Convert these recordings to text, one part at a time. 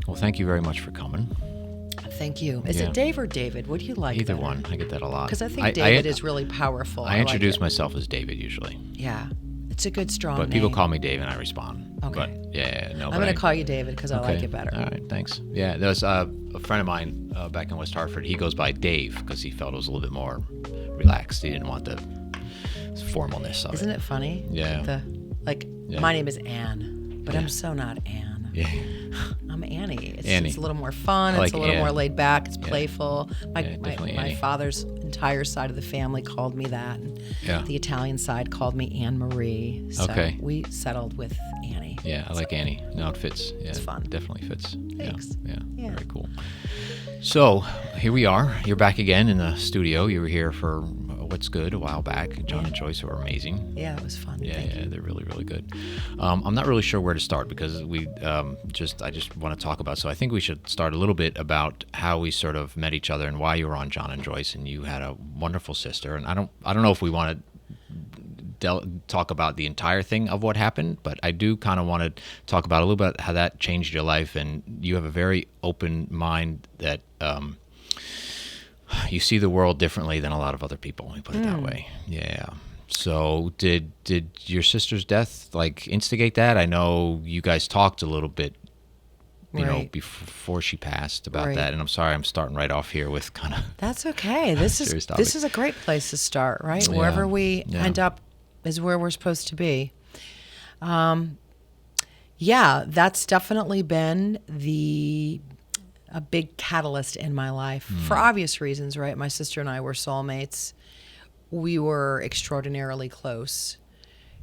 Well, thank you very much for coming. Thank you. Is it Dave or David? What do you like Either better? one. I get that a lot. Because I think David is really powerful. I introduce like myself as David usually. Yeah. It's a good, strong But name. people call me Dave and I respond. Okay. But, no. I'm going to call you David because I like it better. All right, thanks. Yeah, there was a friend of mine back in West Hartford. He goes by Dave because he felt it was a little bit more relaxed. He didn't want the formalness of it. Isn't it funny? Yeah. My name is Anne, but I'm so not Anne. Yeah. I'm Annie. Annie. It's a little more fun. It's a little more laid back. It's playful. My father's entire side of the family called me that. And the Italian side called me Anne Marie. So we settled with Annie. Yeah, I like Annie. No, it fits. Yeah, it's fun. Definitely fits. Thanks. Yeah. Very cool. So here we are. You're back again in the studio. You were here for What's Good a while back. John and Joyce were amazing. Yeah, it was fun. Yeah, they're really, really good. I'm not really sure where to start because I just want to talk about. So I think we should start a little bit about how we sort of met each other and why you were on John and Joyce, and you had a wonderful sister. And I don't know if we want to talk about the entire thing of what happened, but I do kind of want to talk about a little bit how that changed your life. And you have a very open mind that you see the world differently than a lot of other people. Let me put it that way. Yeah. So did your sister's death instigate that? I know you guys talked a little bit, you know, before she passed about that. And I'm sorry, I'm starting right off here with kind of. That's okay. This is a great place to start, right? Yeah. Wherever we end up is where we're supposed to be. That's definitely been a big catalyst in my life for obvious reasons, right? My sister and I were soulmates. We were extraordinarily close.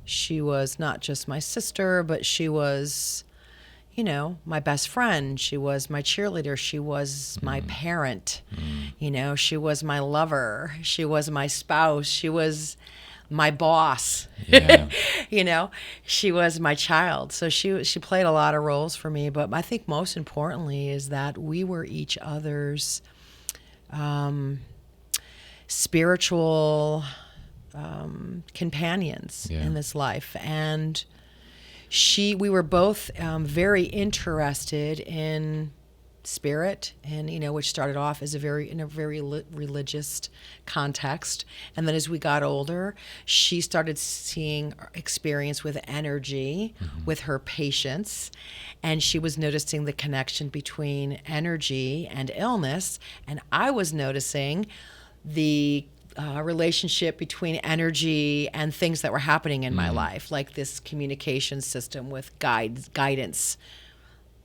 She was not just my sister, but she was, my best friend. She was my cheerleader. She was my parent. She was my lover. She was my spouse. She was my boss. Yeah. She was my child. So she played a lot of roles for me. But I think most importantly is that we were each other's spiritual companions in this life. And we were both very interested in spirit, and which started off as in a very religious context, and then as we got older, she started seeing experience with energy, with her patients, and she was noticing the connection between energy and illness, and I was noticing the relationship between energy and things that were happening in my life, like this communication system with guidance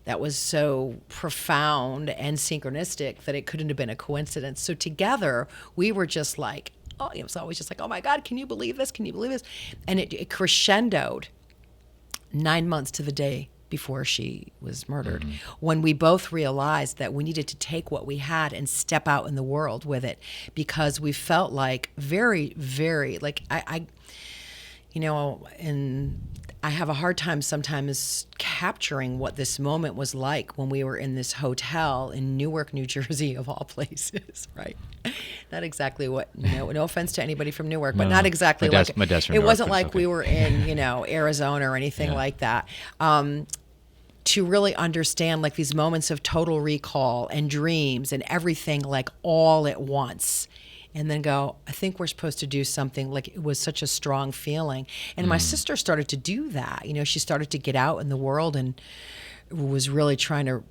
that was so profound and synchronistic that it couldn't have been a coincidence. So together, we were just like, it was always just like, oh my God, can you believe this? Can you believe this? And it crescendoed 9 months to the day before she was murdered, when we both realized that we needed to take what we had and step out in the world with it, because we felt like very, very, I have a hard time sometimes capturing what this moment was like when we were in this hotel in Newark, New Jersey, of all places, right? Not exactly what, no offense to anybody from Newark, but not exactly my dad's from it Newark, wasn't but like it's okay. we were in, Arizona or anything like that. To really understand these moments of total recall and dreams and everything all at once. And then go, I think we're supposed to do something. It was such a strong feeling. And my sister started to do that. She started to get out in the world and was really trying to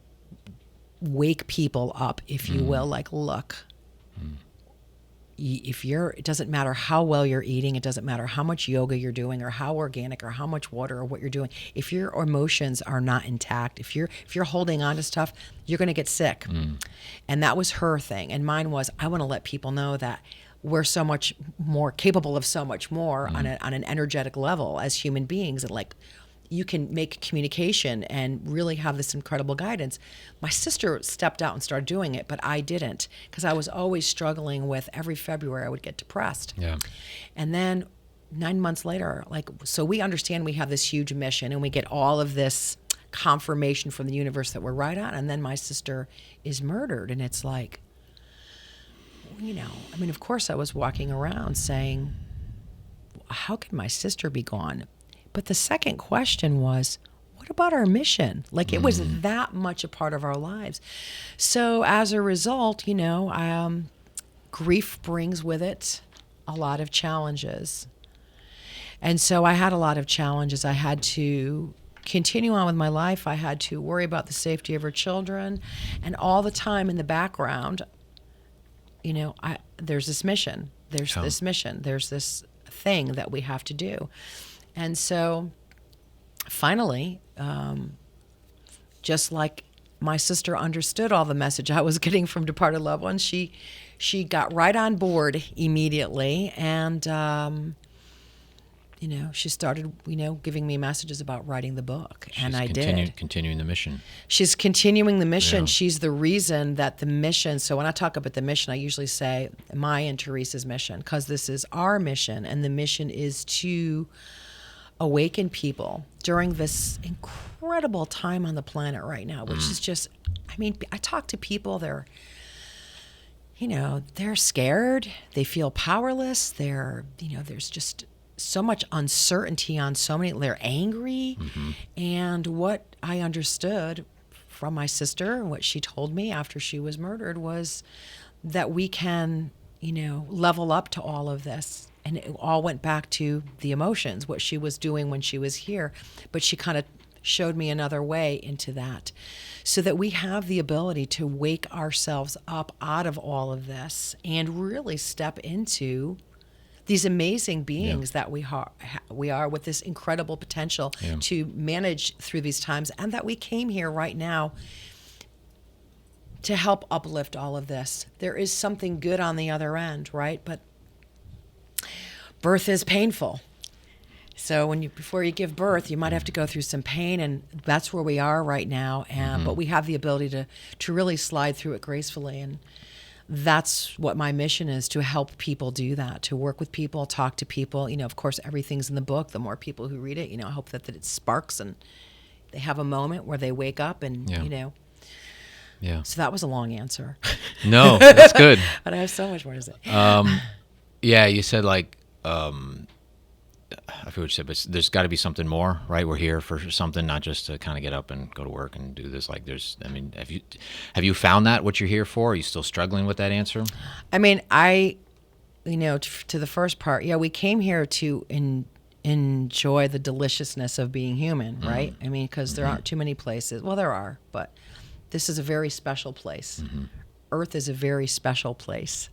wake people up, if you will. Look, it doesn't matter how well you're eating, it doesn't matter how much yoga you're doing or how organic or how much water or what you're doing. If your emotions are not intact, if you're holding on to stuff, you're going to get sick. And that was her thing. And mine was, I want to let people know that we're so much more capable of so much more on an energetic level as human beings. And you can make communication and really have this incredible guidance. My sister stepped out and started doing it, but I didn't, because I was always struggling with, every February I would get depressed. Yeah. And then 9 months later, so we understand we have this huge mission and we get all of this confirmation from the universe that we're right on. And then my sister is murdered. And it's of course I was walking around saying, how could my sister be gone? But the second question was, what what about our mission? Like it was that much a part of our lives. So as a result, grief brings with it a lot of challenges. And so I had a lot of challenges. I had to continue on with my life. I had to worry about the safety of her children. And all the time in the background, there's this mission. There's this mission. There's this thing that we have to do. And so finally, just like my sister understood all the message I was getting from departed loved ones, she got right on board immediately. And, she started, giving me messages about writing the book. And I did. Continuing the mission. She's continuing the mission. Yeah. She's the reason that the mission, so when I talk about the mission, I usually say my and Teresa's mission, because this is our mission. And the mission is to awaken people during this incredible time on the planet right now, which is just, I talk to people, they're scared, they feel powerless, there's just so much uncertainty on so many, they're angry. And what I understood from my sister and what she told me after she was murdered was that we can, level up to all of this. And it all went back to the emotions, what she was doing when she was here. But she kind of showed me another way into that, so that we have the ability to wake ourselves up out of all of this and really step into these amazing beings that we are with this incredible potential to manage through these times, and that we came here right now to help uplift all of this. There is something good on the other end, right? But birth is painful. So before you give birth, you might have to go through some pain, and that's where we are right now. And but we have the ability to really slide through it gracefully, and that's what my mission is, to help people do that, to work with people, talk to people. Of course, everything's in the book. The more people who read it, I hope that it sparks and they have a moment where they wake up and, Yeah. So that was a long answer. No, that's good. But I have so much more to say. Yeah, you said I forget what you said, but there's got to be something more, right? We're here for something, not just to kind of get up and go to work and do this. Have you found that what you're here for? Are you still struggling with that answer? To the first part, we came here to enjoy the deliciousness of being human, right? Because there aren't too many places. Well, there are, but this is a very special place. Earth is a very special place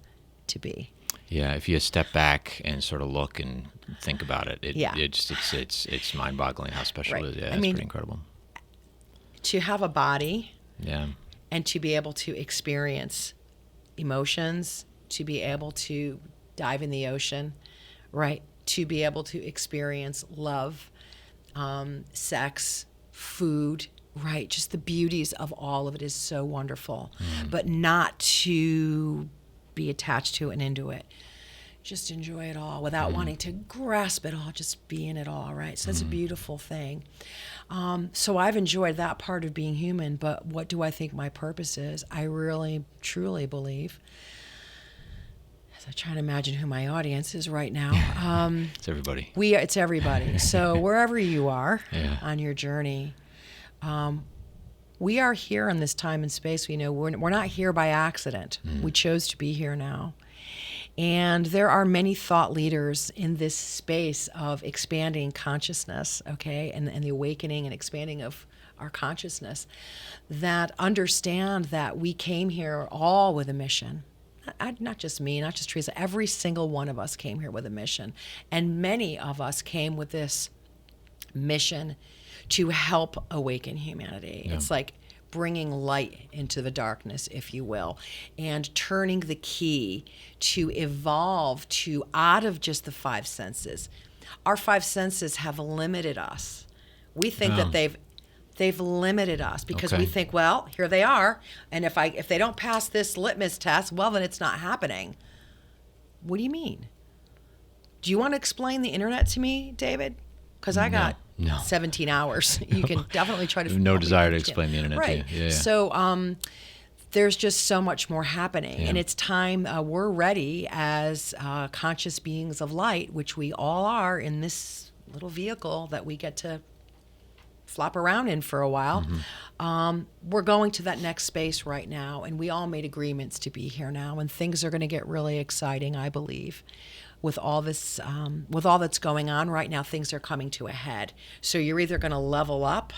to be. Yeah, if you step back and sort of look and think about it, it's mind-boggling how special it is. Yeah, it's pretty incredible. To have a body, yeah, and to be able to experience emotions, to be able to dive in the ocean, right? To be able to experience love, sex, food, right? Just the beauties of all of it is so wonderful, but not to be attached to it and into it. Just enjoy it all without wanting to grasp it all, just be in it all, right? So that's a beautiful thing. So I've enjoyed that part of being human, but what do I think my purpose is? I really, truly believe, as I try to imagine who my audience is right now. It's everybody. It's everybody. So wherever you are on your journey, we are here in this time and space. We're not here by accident. We chose to be here now. And there are many thought leaders in this space of expanding consciousness, okay, and the awakening and expanding of our consciousness that understand that we came here all with a mission. Not just me, not just Teresa, every single one of us came here with a mission. And many of us came with this mission to help awaken humanity. Yeah. It's like bringing light into the darkness, if you will, and turning the key to evolve to out of just the five senses. Our five senses have limited us. We think that they've limited us because we think, well, here they are, and if they don't pass this litmus test, well, then it's not happening. What do you mean? Do you want to explain the internet to me, David? Because I got 17 hours. You can definitely try to. No desire to explain the internet right. to you. Yeah. So there's just so much more happening. Yeah. And it's time we're ready as conscious beings of light, which we all are in this little vehicle that we get to flop around in for a while. We're going to that next space right now, and we all made agreements to be here now, and things are going to get really exciting, I believe. With all this, with all that's going on right now, things are coming to a head. So you're either going to level up,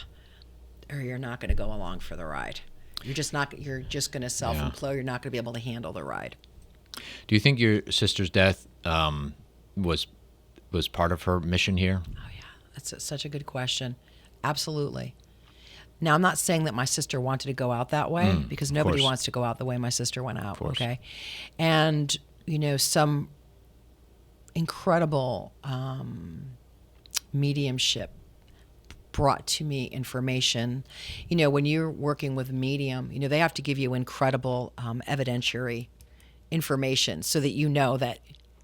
or you're not going to go along for the ride. You're just not. You're just going to self-implode. You're not going to be able to handle the ride. Do you think your sister's death was part of her mission here? Oh yeah, that's such a good question. Absolutely. Now, I'm not saying that my sister wanted to go out that way, because nobody wants to go out the way my sister went out. Okay, and some incredible mediumship brought to me information. When you're working with a medium, they have to give you incredible evidentiary information so that that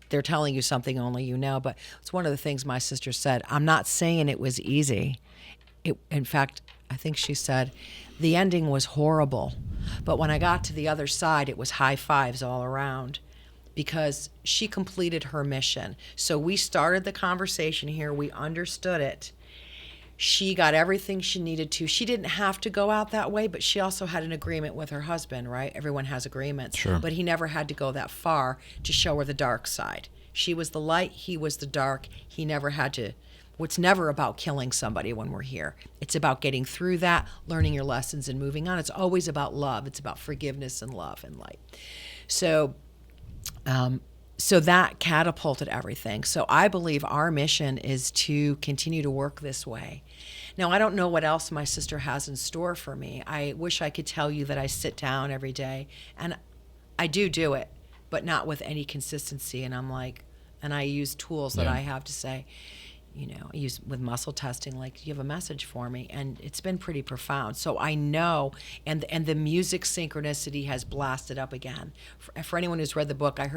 they're telling you something only but it's one of the things my sister said. I'm not saying it was easy. In fact, I think she said the ending was horrible, but when I got to the other side, it was high fives all around, because she completed her mission. So we started the conversation here. We understood it. She got everything she needed to. She didn't have to go out that way, but she also had an agreement with her husband, right? Everyone has agreements. Sure. But he never had to go that far to show her the dark side. She was the light, he was the dark. He never had to. It's never about killing somebody when we're here. It's about getting through that, learning your lessons, and moving on. It's always about love. It's about forgiveness and love and light. So that catapulted everything. So I believe our mission is to continue to work this way. Now, I don't know what else my sister has in store for me. I wish I could tell you that I sit down every day, and I do it, but not with any consistency. And I use tools that I have to say, I use with muscle testing, like, you have a message for me, and it's been pretty profound. So I know, and the music synchronicity has blasted up again. For anyone who's read the book, I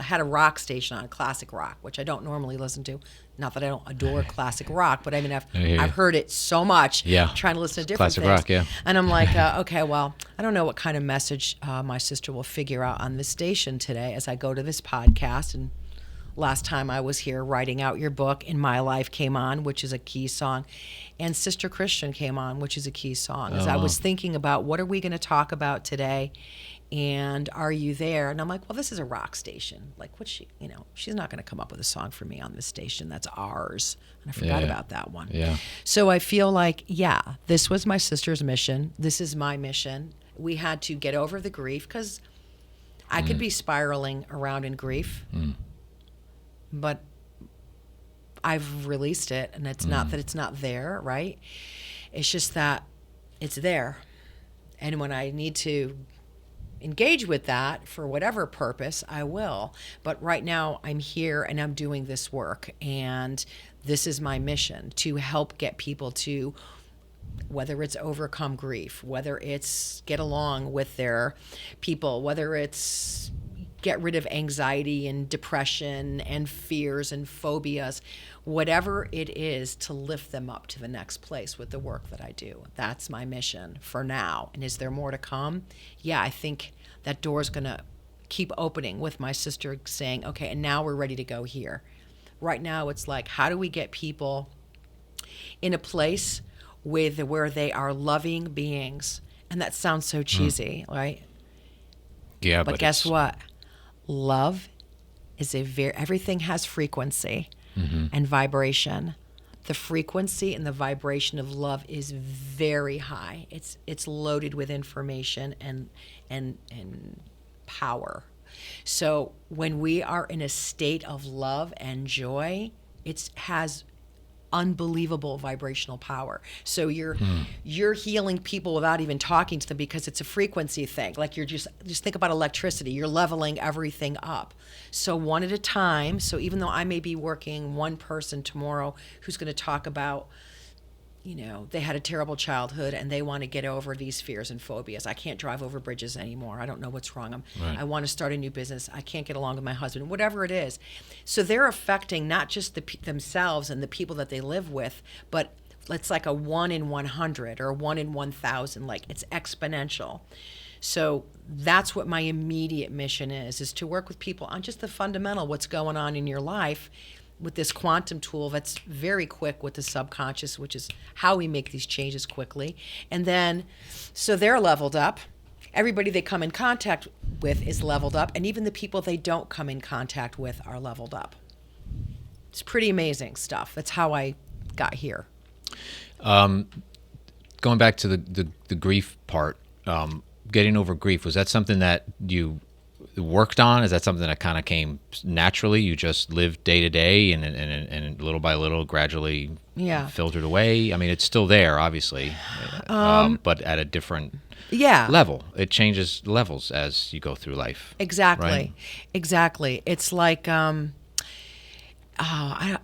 had a rock station on, classic rock, which I don't normally listen to. Not that I don't adore classic rock, but I've heard it so much. Yeah, trying to listen to different classic things. Rock, yeah. And I'm like, okay, well, I don't know what kind of message my sister will figure out on this station today as I go to this podcast. And last time I was here, Writing Out Your Book, In My Life came on, which is a key song. And Sister Christian came on, which is a key song. As I was thinking about, what are we going to talk about today? And Are You There? And I'm like, well, this is a rock station. Like, she's not going to come up with a song for me on this station. That's ours. And I forgot about that one. Yeah. So I feel like, this was my sister's mission. This is my mission. We had to get over the grief, because I could be spiraling around in grief. But I've released it, and it's not that it's not there, right? It's just that it's there. And when I need to engage with that for whatever purpose, I will. But right now I'm here and I'm doing this work, and this is my mission, to help get people to, whether it's overcome grief, whether it's get along with their people, whether it's get rid of anxiety and depression and fears and phobias, whatever it is, to lift them up to the next place with the work that I do. That's my mission for now. And is there more to come? Yeah, I think that door's going to keep opening with my sister saying, okay, and now we're ready to go here. Right now it's like, how do we get people in a place where they are loving beings? And that sounds so cheesy, right? Yeah, but guess what? Love is everything has frequency and vibration. The frequency and the vibration of love is very high. It's loaded with information and power. So when we are in a state of love and joy, it has unbelievable vibrational power. So you're healing people without even talking to them, because it's a frequency thing. Like, you're just think about electricity. You're leveling everything up. So one at a time. So even though I may be working one person tomorrow who's going to talk about, they had a terrible childhood and they want to get over these fears and phobias. I can't drive over bridges anymore. I don't know what's wrong. I want to start a new business. I can't get along with my husband, whatever it is. So they're affecting not just themselves and the people that they live with, but it's like a 1 in 100 or 1 in 1,000. Like, it's exponential. So that's what my immediate mission is to work with people on just the fundamental, what's going on in your life, with this quantum tool that's very quick with the subconscious, which is how we make these changes quickly. And then, so they're leveled up. Everybody they come in contact with is leveled up, and even the people they don't come in contact with are leveled up. It's pretty amazing stuff. That's how I got here. Going back to the grief part, getting over grief, was that something that you worked on? Is that something that kind of came naturally? You just lived day to day and little by little gradually filtered away? I mean, it's still there, obviously, but at a different level. It changes levels as you go through life. Exactly. Right? Exactly. It's like, I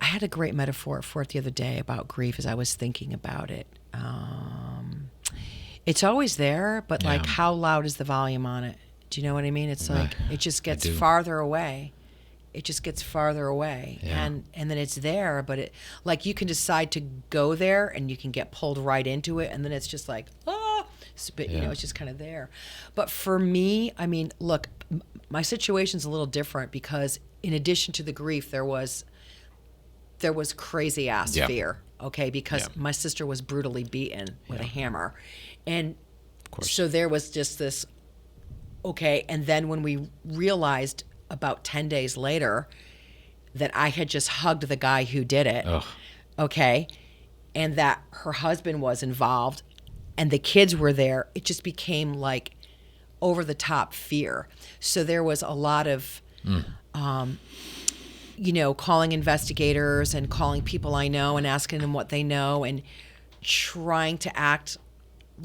had a great metaphor for it the other day about grief as I was thinking about it. It's always there, but like, how loud is the volume on it? Do you know what I mean? It's like, it just gets farther away. It just gets farther away. Yeah. And then it's there, but it, like, you can decide to go there and you can get pulled right into it. And then it's just like, but, you know, it's just kind of there. But for me, I mean, look, my situation's a little different because in addition to the grief, there was crazy ass fear. Okay. Because my sister was brutally beaten with a hammer. And so there was just this, okay. And then when we realized about 10 days later that I had just hugged the guy who did it, okay, and that her husband was involved and the kids were there, it just became like over the top fear. So there was a lot of, you know, calling investigators and calling people I know and asking them what they know and trying to act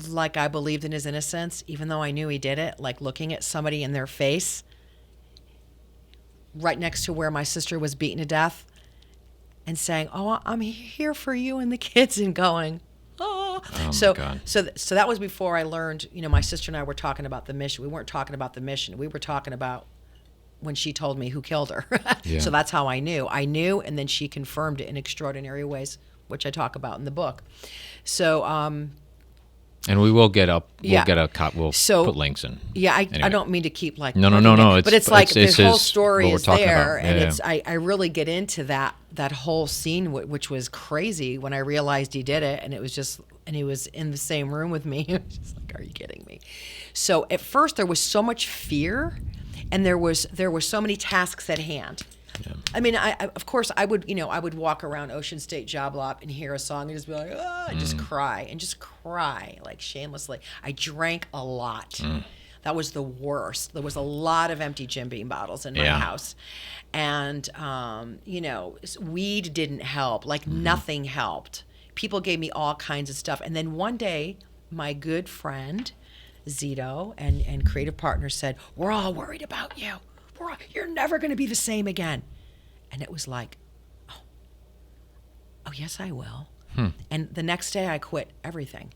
like I believed in his innocence, even though I knew he did it, like looking at somebody in their face right next to where my sister was beaten to death and saying, "Oh, I'm here for you and the kids," and going, "Oh." So that was before I learned, you know, my sister and I were talking about the mission. We weren't talking about the mission. We were talking about when she told me who killed her. So that's how I knew. And then she confirmed it in extraordinary ways, which I talk about in the book. So, and we will get up. We'll get a we'll put links in. Yeah, anyway. I don't mean to keep like no. But it's like this whole story is there, about. and it's I really get into that whole scene, which was crazy when I realized he did it, and it was just, and he was in the same room with me. It was just like, are you kidding me? So at first there was so much fear, and there was so many tasks at hand. Yeah. I mean, I of course I would walk around Ocean State Job Lot and hear a song and just be like, and just cry like shamelessly. I drank a lot. That was the worst. There was a lot of empty Jim Beam bottles in my house, and you know, weed didn't help. Like nothing helped. People gave me all kinds of stuff, and then one day, my good friend Zito and creative partner said, "We're all worried about you. You're never going to be the same again." And it was like, oh yes, I will. And the next day I quit everything.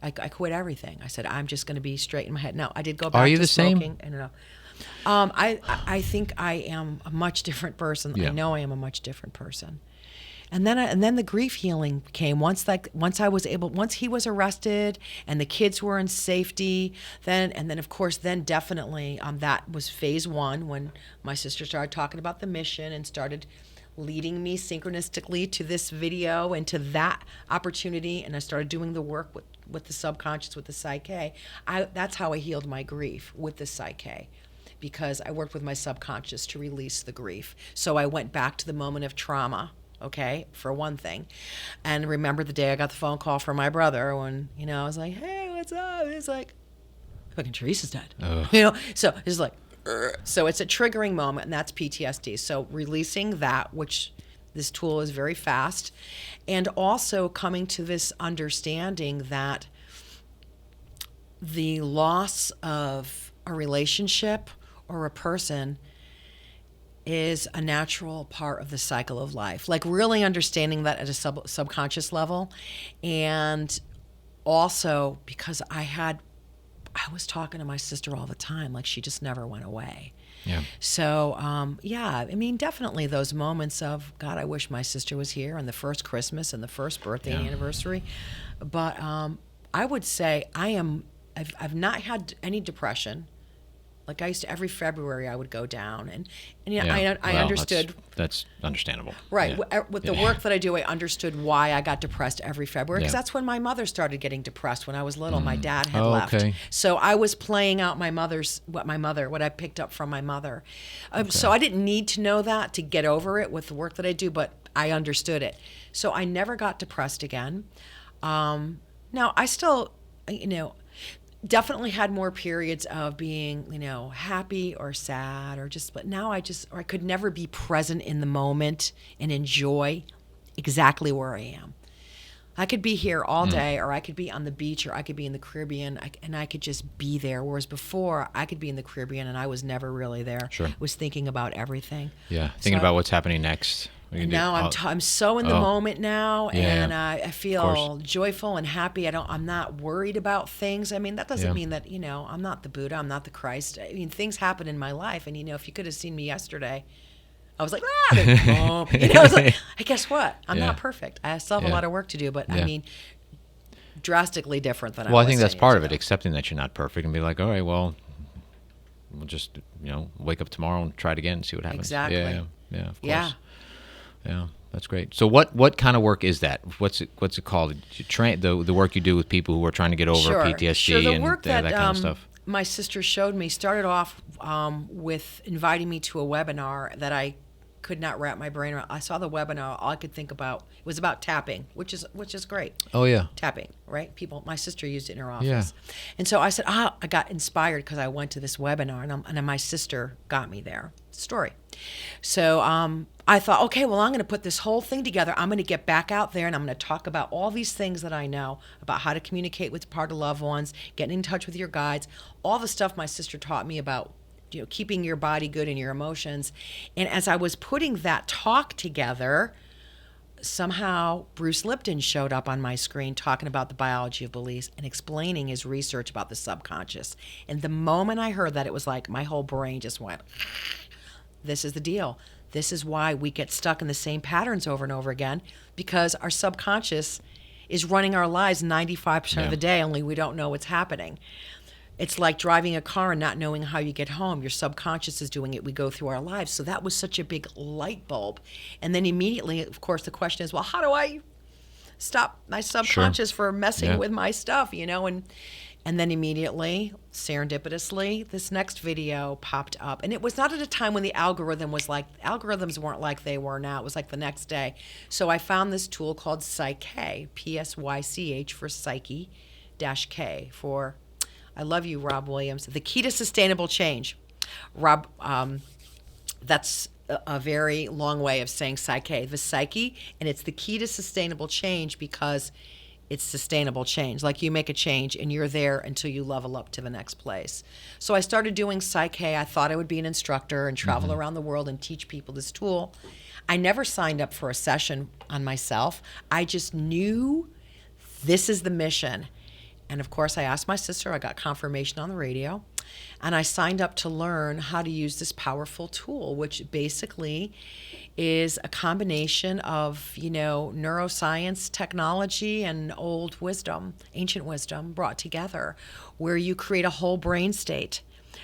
I quit everything. I said, I'm just going to be straight in my head. No, I did go back to smoking. Are you the same? I think I am a much different person. Yeah. I know I am a much different person. And then the grief healing came once he was arrested and the kids were in safety. Then of course definitely that was phase one when my sister started talking about the mission and started leading me synchronistically to this video and to that opportunity. And I started doing the work with the subconscious, with the psyche. That's how I healed my grief, with the psyche, because I worked with my subconscious to release the grief. So I went back to the moment of trauma. Okay, for one thing. And remember the day I got the phone call from my brother when, you know, I was like, "Hey, what's up?" And it's like, fucking Teresa's dead. You know, so it's like, so it's a triggering moment, and that's PTSD. So releasing that, which this tool is very fast, and also coming to this understanding that the loss of a relationship or a person is a natural part of the cycle of life. Like really understanding that at a subconscious level. And also because I was talking to my sister all the time, like she just never went away. Yeah. So, I mean, definitely those moments of, God, I wish my sister was here, and the first Christmas and the first birthday anniversary. But I would say I've not had any depression. Like I used to, every February I would go down, and you know, Yeah. I Well, understood. That's understandable. Right. Yeah. With the work that I do, I understood why I got depressed every February, because Yeah. that's when my mother started getting depressed when I was little. My dad had Oh, left. okay. So I was playing out what I picked up from my mother. So I didn't need to know that to get over it with the work that I do, but I understood it. So I never got depressed again. Now I still, you know, definitely had more periods of being, you know, happy or sad but now I could never be present in the moment and enjoy exactly where I am. I could be here all day, or I could be on the beach, or I could be in the Caribbean, and I could just be there. Whereas before, I could be in the Caribbean and I was never really there. Sure. I was thinking about everything. Yeah. Thinking about what's happening next. And now I'm so in the moment now, Yeah, and yeah. I feel joyful and happy. I'm not worried about things. I mean, that doesn't mean that, you know, I'm not the Buddha, I'm not the Christ. I mean, things happen in my life, and you know, if you could have seen me yesterday, I was like, you know, I was like, hey, guess what? I'm not perfect. I still have a lot of work to do, but I mean, drastically different than I was. Well, I think that's 10 part years of it, ago. accepting that you're not perfect and be like, all right, well, we'll just, you know, wake up tomorrow and try it again and see what happens. Exactly. Yeah, of course. Yeah. Yeah, that's great. So what kind of work is that? What's it called? You train the work you do with people who are trying to get over PTSD Sure. The and work that kind of stuff. My sister showed me started off with inviting me to a webinar that I could not wrap my brain around. I saw the webinar. All I could think about was about tapping, which is great. Oh yeah. Tapping, right? My sister used it in her office. Yeah. And so I said, I got inspired because I went to this webinar, and my sister got me there. Story. So I thought, okay, well, I'm going to put this whole thing together. I'm going to get back out there, and I'm going to talk about all these things that I know about how to communicate with part of loved ones, getting in touch with your guides, all the stuff my sister taught me about, you know, keeping your body good and your emotions. And as I was putting that talk together, somehow Bruce Lipton showed up on my screen talking about the biology of beliefs and explaining his research about the subconscious. And the moment I heard that, it was like my whole brain just went, this is the deal. This is why we get stuck in the same patterns over and over again, because our subconscious is running our lives 95% of the day, only we don't know what's happening. It's like driving a car and not knowing how you get home. Your subconscious is doing it. We go through our lives. So that was such a big light bulb. And then immediately, of course, the question is, well, how do I stop my subconscious for messing with my stuff, you know? And then immediately, serendipitously, this next video popped up. And it was not at a time when the algorithms weren't like they were now. It was like the next day. So I found this tool called Psych, P-S-Y-C-H, for Psyche-K, for, I love you, Rob Williams, the key to sustainable change. Rob, that's a very long way of saying Psyche, the psyche, and it's the key to sustainable change because it's sustainable change. Like you make a change and you're there until you level up to the next place. So I started doing Psyche. I thought I would be an instructor and travel around the world and teach people this tool. I never signed up for a session on myself. I just knew this is the mission. And of course, I asked my sister, I got confirmation on the radio, and I signed up to learn how to use this powerful tool, which basically is a combination of, you know, neuroscience, technology, and old wisdom, ancient wisdom brought together, where you create a whole brain state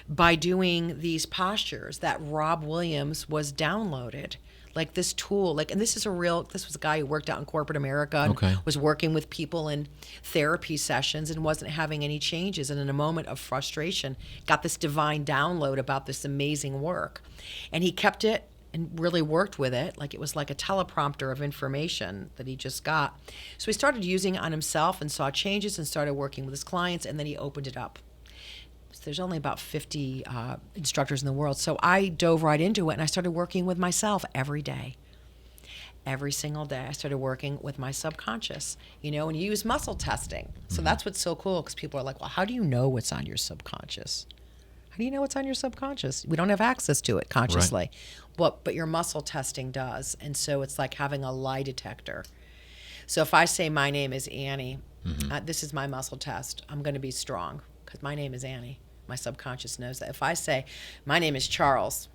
by doing these postures that Rob Williams was downloaded. Like this tool, and this was a guy who worked out in corporate America and was working with people in therapy sessions and wasn't having any changes. And in a moment of frustration, got this divine download about this amazing work. And he kept it and really worked with it. Like it was like a teleprompter of information that he just got. So he started using it on himself and saw changes and started working with his clients, and then he opened it up. There's only about 50 instructors in the world. So I dove right into it, and I started working with myself every day. Every single day, I started working with my subconscious, you know, and use muscle testing. So that's what's so cool, because people are like, well, how do you know what's on your subconscious? How do you know what's on your subconscious? We don't have access to it consciously. Right. But your muscle testing does. And so it's like having a lie detector. So if I say my name is Annie, this is my muscle test, I'm going to be strong because my name is Annie. My subconscious knows that. If I say, my name is Charles,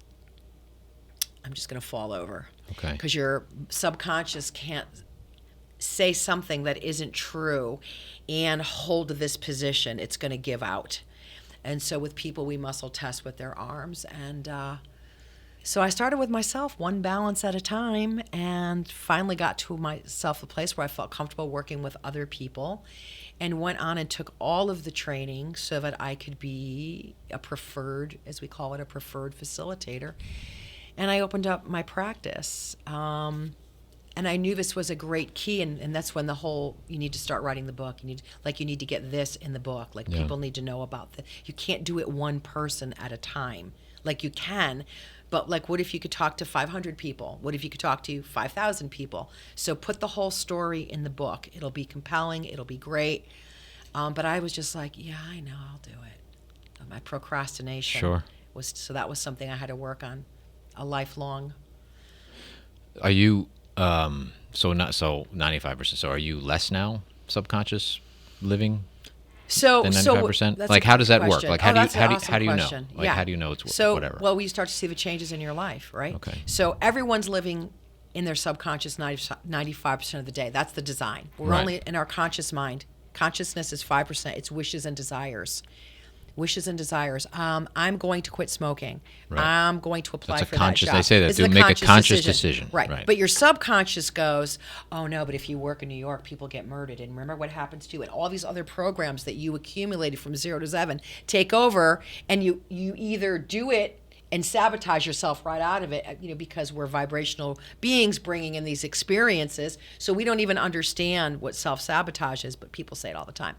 I'm just going to fall over. Okay. Because your subconscious can't say something that isn't true and hold this position. It's going to give out. And so with people, we muscle test with their arms. And so I started with myself, one balance at a time, and finally got to myself a place where I felt comfortable working with other people, and went on and took all of the training so that I could be a preferred, as we call it, a preferred facilitator. And I opened up my practice. And I knew this was a great key, and that's when the whole, you need to start writing the book. You need to get this in the book. Like, Yeah. people need to know about this. You can't do it one person at a time. Like, you can, but like, what if you could talk to 500 people? What if you could talk to 5,000 people? So put the whole story in the book. It'll be compelling. It'll be great. But I was just like, yeah, I know, I'll do it. My procrastination Sure. so that was something I had to work on, a lifelong. Are you so 95%? So are you less now subconscious living So than so 95%? that's Like, a how good does that work? question. Like, Oh, that's an awesome how do you know? question. Like, Yeah. how do you know it's So, whatever? well, we start to see the changes in your life, right? Okay. So everyone's living in their subconscious 95% of the day. That's the design. We're Right. only in our conscious mind. Consciousness is 5%. It's wishes and desires. Wishes and desires. I'm going to quit smoking. Right. I'm going to apply That's a for conscious- that job. they say that. It's Do the make a conscious decision. Right. Right. But your subconscious goes, oh no, but if you work in New York, people get murdered. And remember what happens to you. And all these other programs that you accumulated from 0 to 7 take over, and you either do it and sabotage yourself right out of it, because we're vibrational beings bringing in these experiences. So we don't even understand what self-sabotage is, but people say it all the time.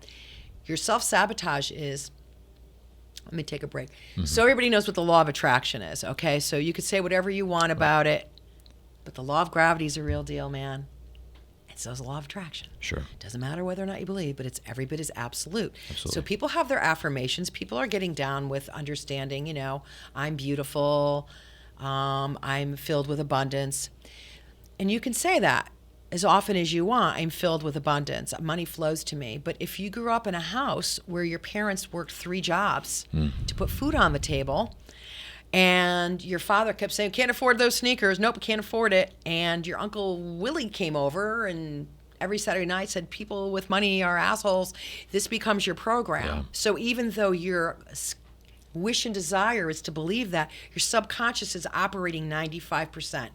Your self-sabotage is, let me take a break. Mm-hmm. So everybody knows what the law of attraction is, okay? So you could say whatever you want about it, but the law of gravity is a real deal, man. And so is the law of attraction. Sure. Doesn't matter whether or not you believe, but it's every bit as absolute. Absolutely. So people have their affirmations. People are getting down with understanding, I'm beautiful, I'm filled with abundance. And you can say that as often as you want. I'm filled with abundance. Money flows to me. But if you grew up in a house where your parents worked 3 jobs to put food on the table, and your father kept saying, can't afford those sneakers. Nope, can't afford it. And your Uncle Willie came over and every Saturday night said, people with money are assholes. This becomes your program. Yeah. So even though your wish and desire is to believe that, your subconscious is operating 95%.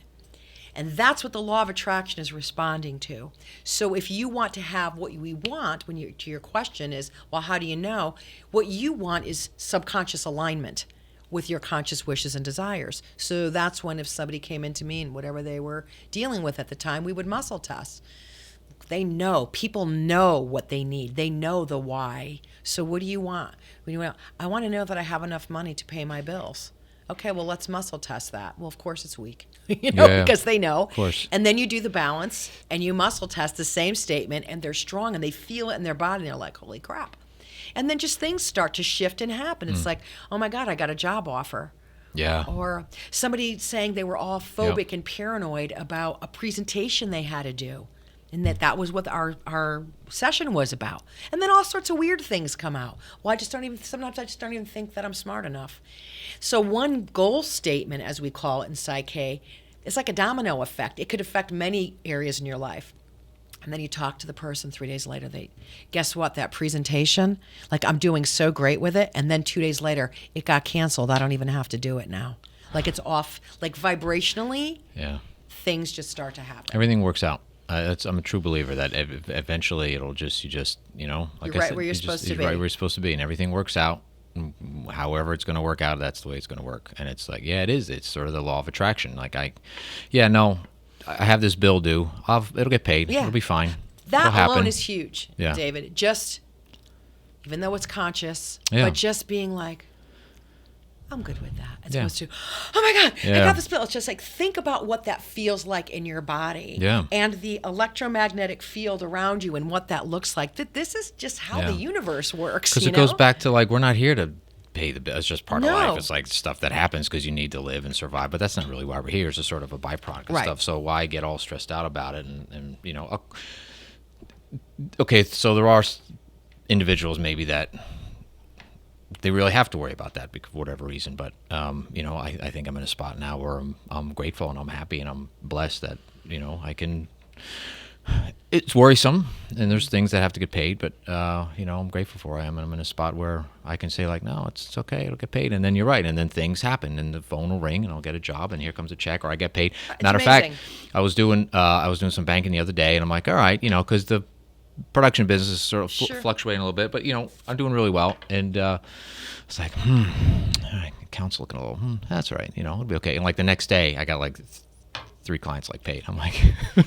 And that's what the law of attraction is responding to. So if you want to have what we want, to your question is, well, how do you know? What you want is subconscious alignment with your conscious wishes and desires. So that's when, if somebody came into me and whatever they were dealing with at the time, we would muscle test. They know. People know what they need. They know the why. So what do you want? I want to know that I have enough money to pay my bills. Okay, well, let's muscle test that. Well, of course it's weak, Yeah. because they know. Of course. And then you do the balance, and you muscle test the same statement, and they're strong, and they feel it in their body, and they're like, holy crap. And then just things start to shift and happen. It's like, oh my God, I got a job offer. Yeah. Or somebody saying they were all phobic and paranoid about a presentation they had to do. And that was what our session was about. And then all sorts of weird things come out. Well, sometimes I just don't even think that I'm smart enough. So one goal statement, as we call it in Psyche, is like a domino effect. It could affect many areas in your life. And then you talk to the person 3 days later, guess what, that presentation, like, I'm doing so great with it. And then 2 days later, it got canceled. I don't even have to do it now. Like, it's off, like vibrationally, Yeah. things just start to happen. Everything works out. I'm a true believer that eventually it'll just, like You're I right said, where you're supposed to you're be. right where you're supposed to be, and everything works out. However it's going to work out, that's the way it's going to work. And it's like, yeah, it is. It's sort of the law of attraction. Like, I have this bill due. It'll get paid. Yeah. It'll be fine. That It'll happen. alone is huge, Yeah. David. Just, even though it's conscious, Yeah. but just being like, I'm good with that. As Yeah. opposed to, oh my God, I Yeah. got this bill. It's just like, think about what that feels like in your body. Yeah. And the electromagnetic field around you and what that looks like. This is just how Yeah. the universe works. Because it goes back to, like, we're not here to pay the bill. It's just part of No. life. It's like stuff that happens because you need to live and survive. But that's not really why we're here. It's just sort of a byproduct of Right. stuff. So why get all stressed out about it? And okay, so there are individuals maybe that they really have to worry about that because for whatever reason. But I think I'm in a spot now where I'm grateful and I'm happy and I'm blessed that I can It's worrisome, and there's things that have to get paid, but I'm grateful for where I am, and I'm in a spot where I can say like, no, it's okay, it'll get paid, and then you're right, and then things happen, and the phone will ring, and I'll get a job, and here comes a check, or I get paid. Matter of fact, amazing. I was doing some banking the other day, and I'm like, all right, because the production business is sort of Sure. fluctuating a little bit, but I'm doing really well, and it's like, all right, account's looking a little, that's all right, it'll be okay. And like the next day, I got like 3 clients like paid. I'm like,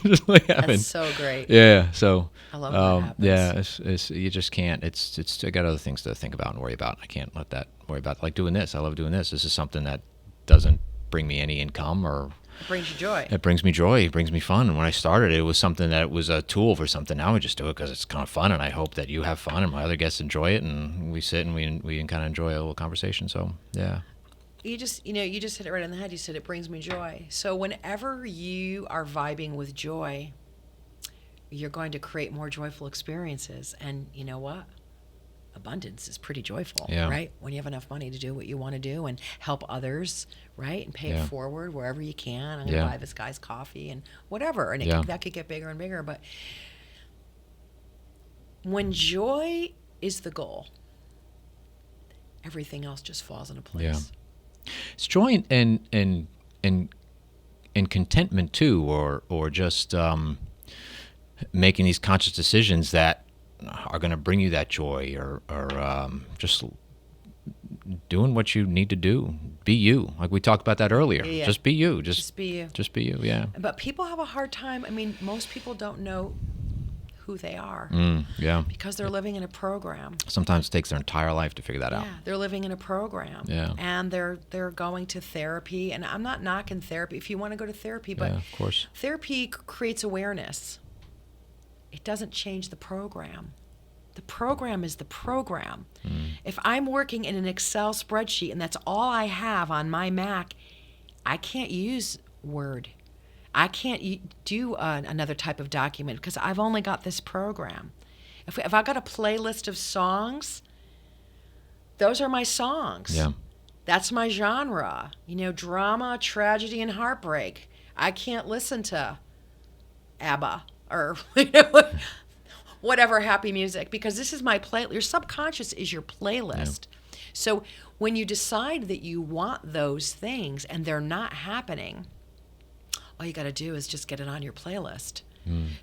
just like having, That's so great. yeah. So, I love when that happens. yeah, it's you just can't. It's I got other things to think about and worry about. I can't let that worry about. Like doing this, I love doing this. This is something that doesn't bring me any income, or It brings you joy. it brings me joy. It brings me fun. And when I started, it was something that was a tool for something. Now I just do it because it's kind of fun, and I hope that you have fun and my other guests enjoy it, and we sit and we kind of enjoy a little conversation. So yeah. You just hit it right on the head. You said it brings me joy. So whenever you are vibing with joy, you're going to create more joyful experiences. And you know what? Abundance is pretty joyful, Yeah. right? When you have enough money to do what you want to do and help others, right? And pay it Yeah. forward wherever you can. I'm going to Yeah. buy this guy's coffee and whatever. And Yeah. that could get bigger and bigger. But when joy is the goal, everything else just falls into place. Yeah. It's joy and contentment too, or just making these conscious decisions that are going to bring you that joy, or just doing what you need to do. Be you, like we talked about that earlier. Yeah. Just be you. Just be you. Just be you. Yeah. But people have a hard time. I mean, most people don't know who they are Yeah. because they're living in a program. Sometimes it takes their entire life to figure that out. Yeah, they're living in a program. Yeah. And they're going to therapy. And I'm not knocking therapy if you want to go to therapy, but Yeah, of course. therapy creates awareness. It doesn't change the program. The program is the program. If I'm working in an Excel spreadsheet and that's all I have on my Mac, I can't use Word. I can't do another type of document because I've only got this program. If I got a playlist of songs, those are my songs. Yeah. That's my genre. Drama, tragedy, and heartbreak. I can't listen to ABBA or whatever happy music because this is my playlist. Your subconscious is your playlist. Yeah. So when you decide that you want those things and they're not happening, all you got to do is just get it on your playlist.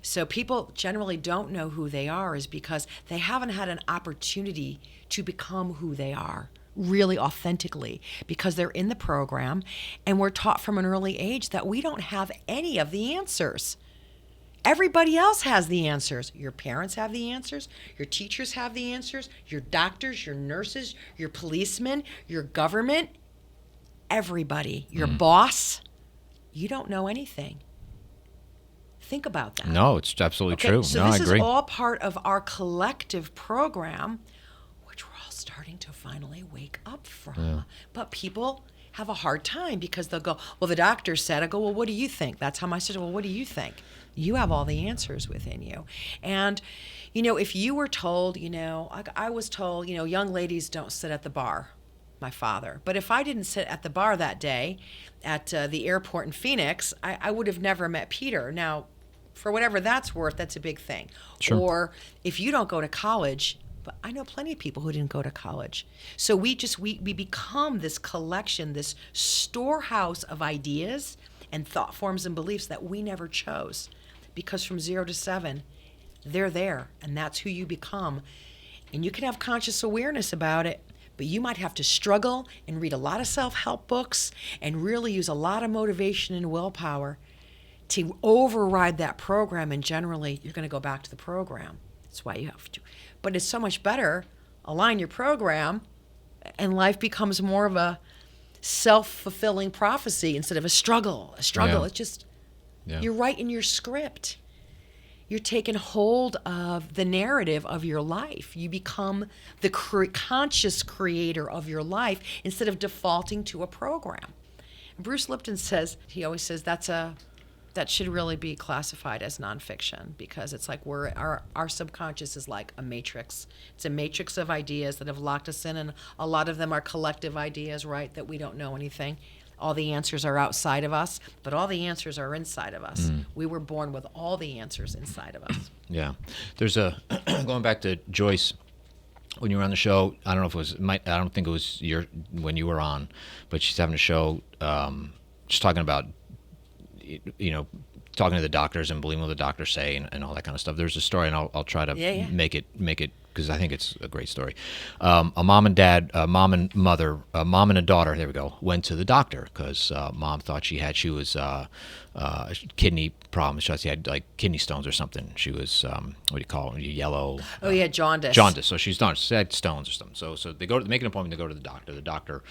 So people generally don't know who they are is because they haven't had an opportunity to become who they are really authentically because they're in the program and we're taught from an early age that we don't have any of the answers. Everybody else has the answers. Your parents have the answers. Your teachers have the answers. Your doctors, your nurses, your policemen, your government, everybody, your boss. You don't know anything. Think about that. No, it's absolutely true. So no, this I agree. is all part of our collective program, which we're all starting to finally wake up from. Yeah. But people have a hard time because they'll go, well, the doctor said. I go, well, what do you think? That's how my sister, well, what do you think? You have all the answers within you. And, if you were told, I was told, young ladies don't sit at the bar, my father. But if I didn't sit at the bar that day at the airport in Phoenix, I would have never met Peter. Now, for whatever that's worth, that's a big thing. Sure. Or if you don't go to college, but I know plenty of people who didn't go to college. So we become this collection, this storehouse of ideas and thought forms and beliefs that we never chose. Because from 0 to 7, they're there, and that's who you become. And you can have conscious awareness about it, but you might have to struggle and read a lot of self-help books and really use a lot of motivation and willpower to override that program, and generally you're going to go back to the program. That's why you have to. But it's so much better, align your program, and life becomes more of a self-fulfilling prophecy instead of a struggle. Yeah. It's just, Yeah. you're writing your script. You're taking hold of the narrative of your life. You become the conscious creator of your life instead of defaulting to a program. Bruce Lipton says, he always says that should really be classified as nonfiction because it's like our subconscious is like a matrix. It's a matrix of ideas that have locked us in, and a lot of them are collective ideas, right, that we don't know anything. all the answers are outside of us, but all the answers are inside of us. We were born with all the answers inside of us. Yeah. There's a, going back to Joyce, when you were on the show, I don't know if it was, I don't think it was when you were on, but she's having a show, just talking about, talking to the doctors and believing what the doctors say and all that kind of stuff. There's a story, and I'll try to make it because I think it's a great story. A mom and dad, a mom and a daughter, there we go, went to the doctor because mom thought she was kidney problems. She had like kidney stones or something. She was, what do you call it, yellow? Oh, yeah, jaundice. Jaundice. So she had stones or something. So they make an appointment to go to the doctor. The doctor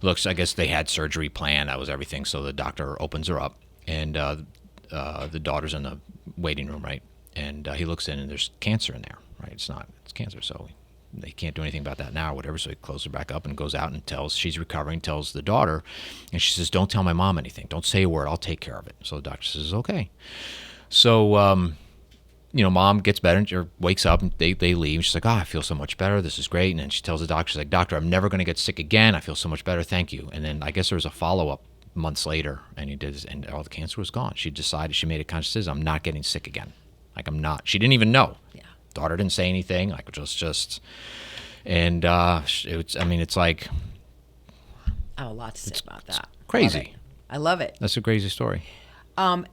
looks, I guess they had surgery planned. That was everything. So the doctor opens her up, and the daughter's in the waiting room, right? And he looks in, and there's cancer in there, right? It's cancer, so they can't do anything about that now or whatever. So he closes her back up and goes out and she's recovering, tells the daughter, and she says, "Don't tell my mom anything. Don't say a word. I'll take care of it." So the doctor says, "Okay." So, mom gets better or wakes up, and they leave. She's like, "Oh, I feel so much better. This is great." And then she tells the doctor, she's like, "Doctor, I'm never going to get sick again. I feel so much better. Thank you." And then I guess there was a follow-up months later, and and all the cancer was gone. She made a conscious decision, I'm not getting sick again. Like, I'm not. She didn't even know. Yeah. Daughter didn't say anything. Like, and it's like, I have a lot to say about that. Crazy. I love it. That's a crazy story. And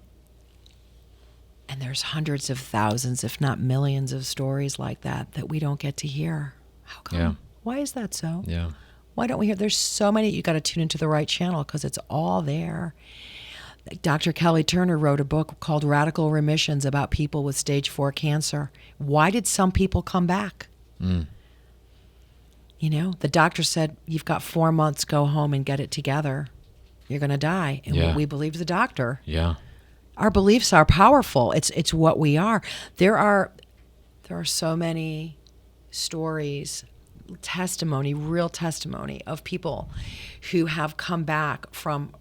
there's hundreds of thousands, if not millions, of stories like that we don't get to hear. How come? Yeah. Why is that so? Yeah. Why don't we hear? There's so many. You got to tune into the right channel because it's all there. Dr. Kelly Turner wrote a book called Radical Remissions about people with stage 4 cancer. Why did some people come back? The doctor said, "You've got 4 months, go home and get it together. You're going to die." And we believed the doctor. Yeah. Our beliefs are powerful. It's what we are. There are so many stories, real testimony of people who have come back from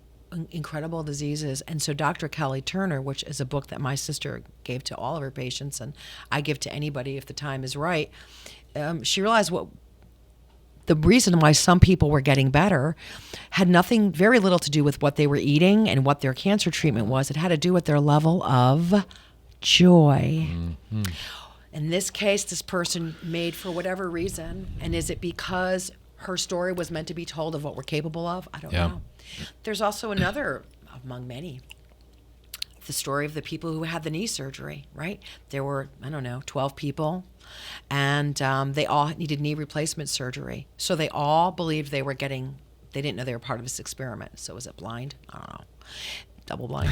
incredible diseases. And so Dr. Kelly Turner, which is a book that my sister gave to all of her patients, and I give to anybody if the time is right, she realized the reason why some people were getting better had very little to do with what they were eating and what their cancer treatment was. It had to do with their level of joy. Mm-hmm. In this case, this person made, for whatever reason, and is it because her story was meant to be told of what we're capable of? I don't know. There's also another, among many, the story of the people who had the knee surgery, right? There were, 12 people, and they all needed knee replacement surgery. So they all believed they didn't know they were part of this experiment. So was it blind? I don't know. Double blind.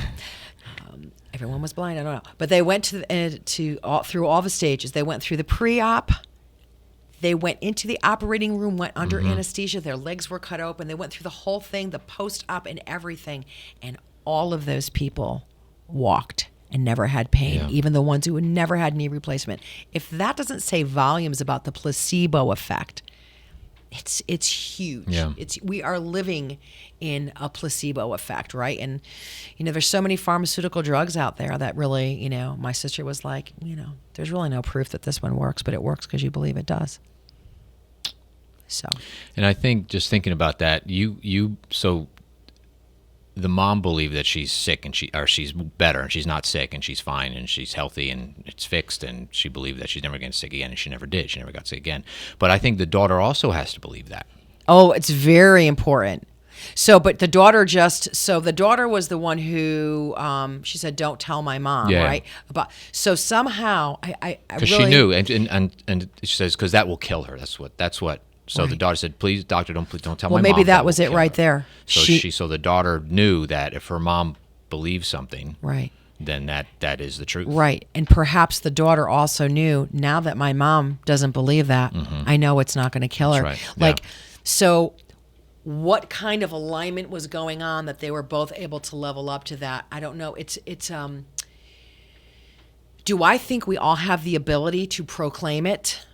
Everyone was blind. I don't know. But they went through all the stages. They went through the pre-op. They went into the operating room, went under anesthesia. Their legs were cut open. They went through the whole thing, the post-op and everything. And all of those people walked and never had pain, even the ones who never had knee replacement. If that doesn't say volumes about the placebo effect, it's huge. Yeah. We are living in a placebo effect, right? And there's so many pharmaceutical drugs out there that really, my sister was like, there's really no proof that this one works, but it works because you believe it does. So. And I think just thinking about that, so the mom believed that she's sick and she's better and she's not sick and she's fine and she's healthy and it's fixed, and she believed that she's never getting sick again, and she never did. She never got sick again. But I think the daughter also has to believe that. Oh, it's very important. So, but the daughter was the one who, she said, "Don't tell my mom," right? So somehow I because really, she knew, and she says, because that will kill her. That's what. So the daughter said, "Please, doctor, don't tell my mom." Well, maybe that was it right there. So the daughter knew that if her mom believed something, right, then that is the truth. Right. And perhaps the daughter also knew, now that my mom doesn't believe that, I know it's not going to kill her. Right. So what kind of alignment was going on that they were both able to level up to that? I don't know. Do I think we all have the ability to proclaim it,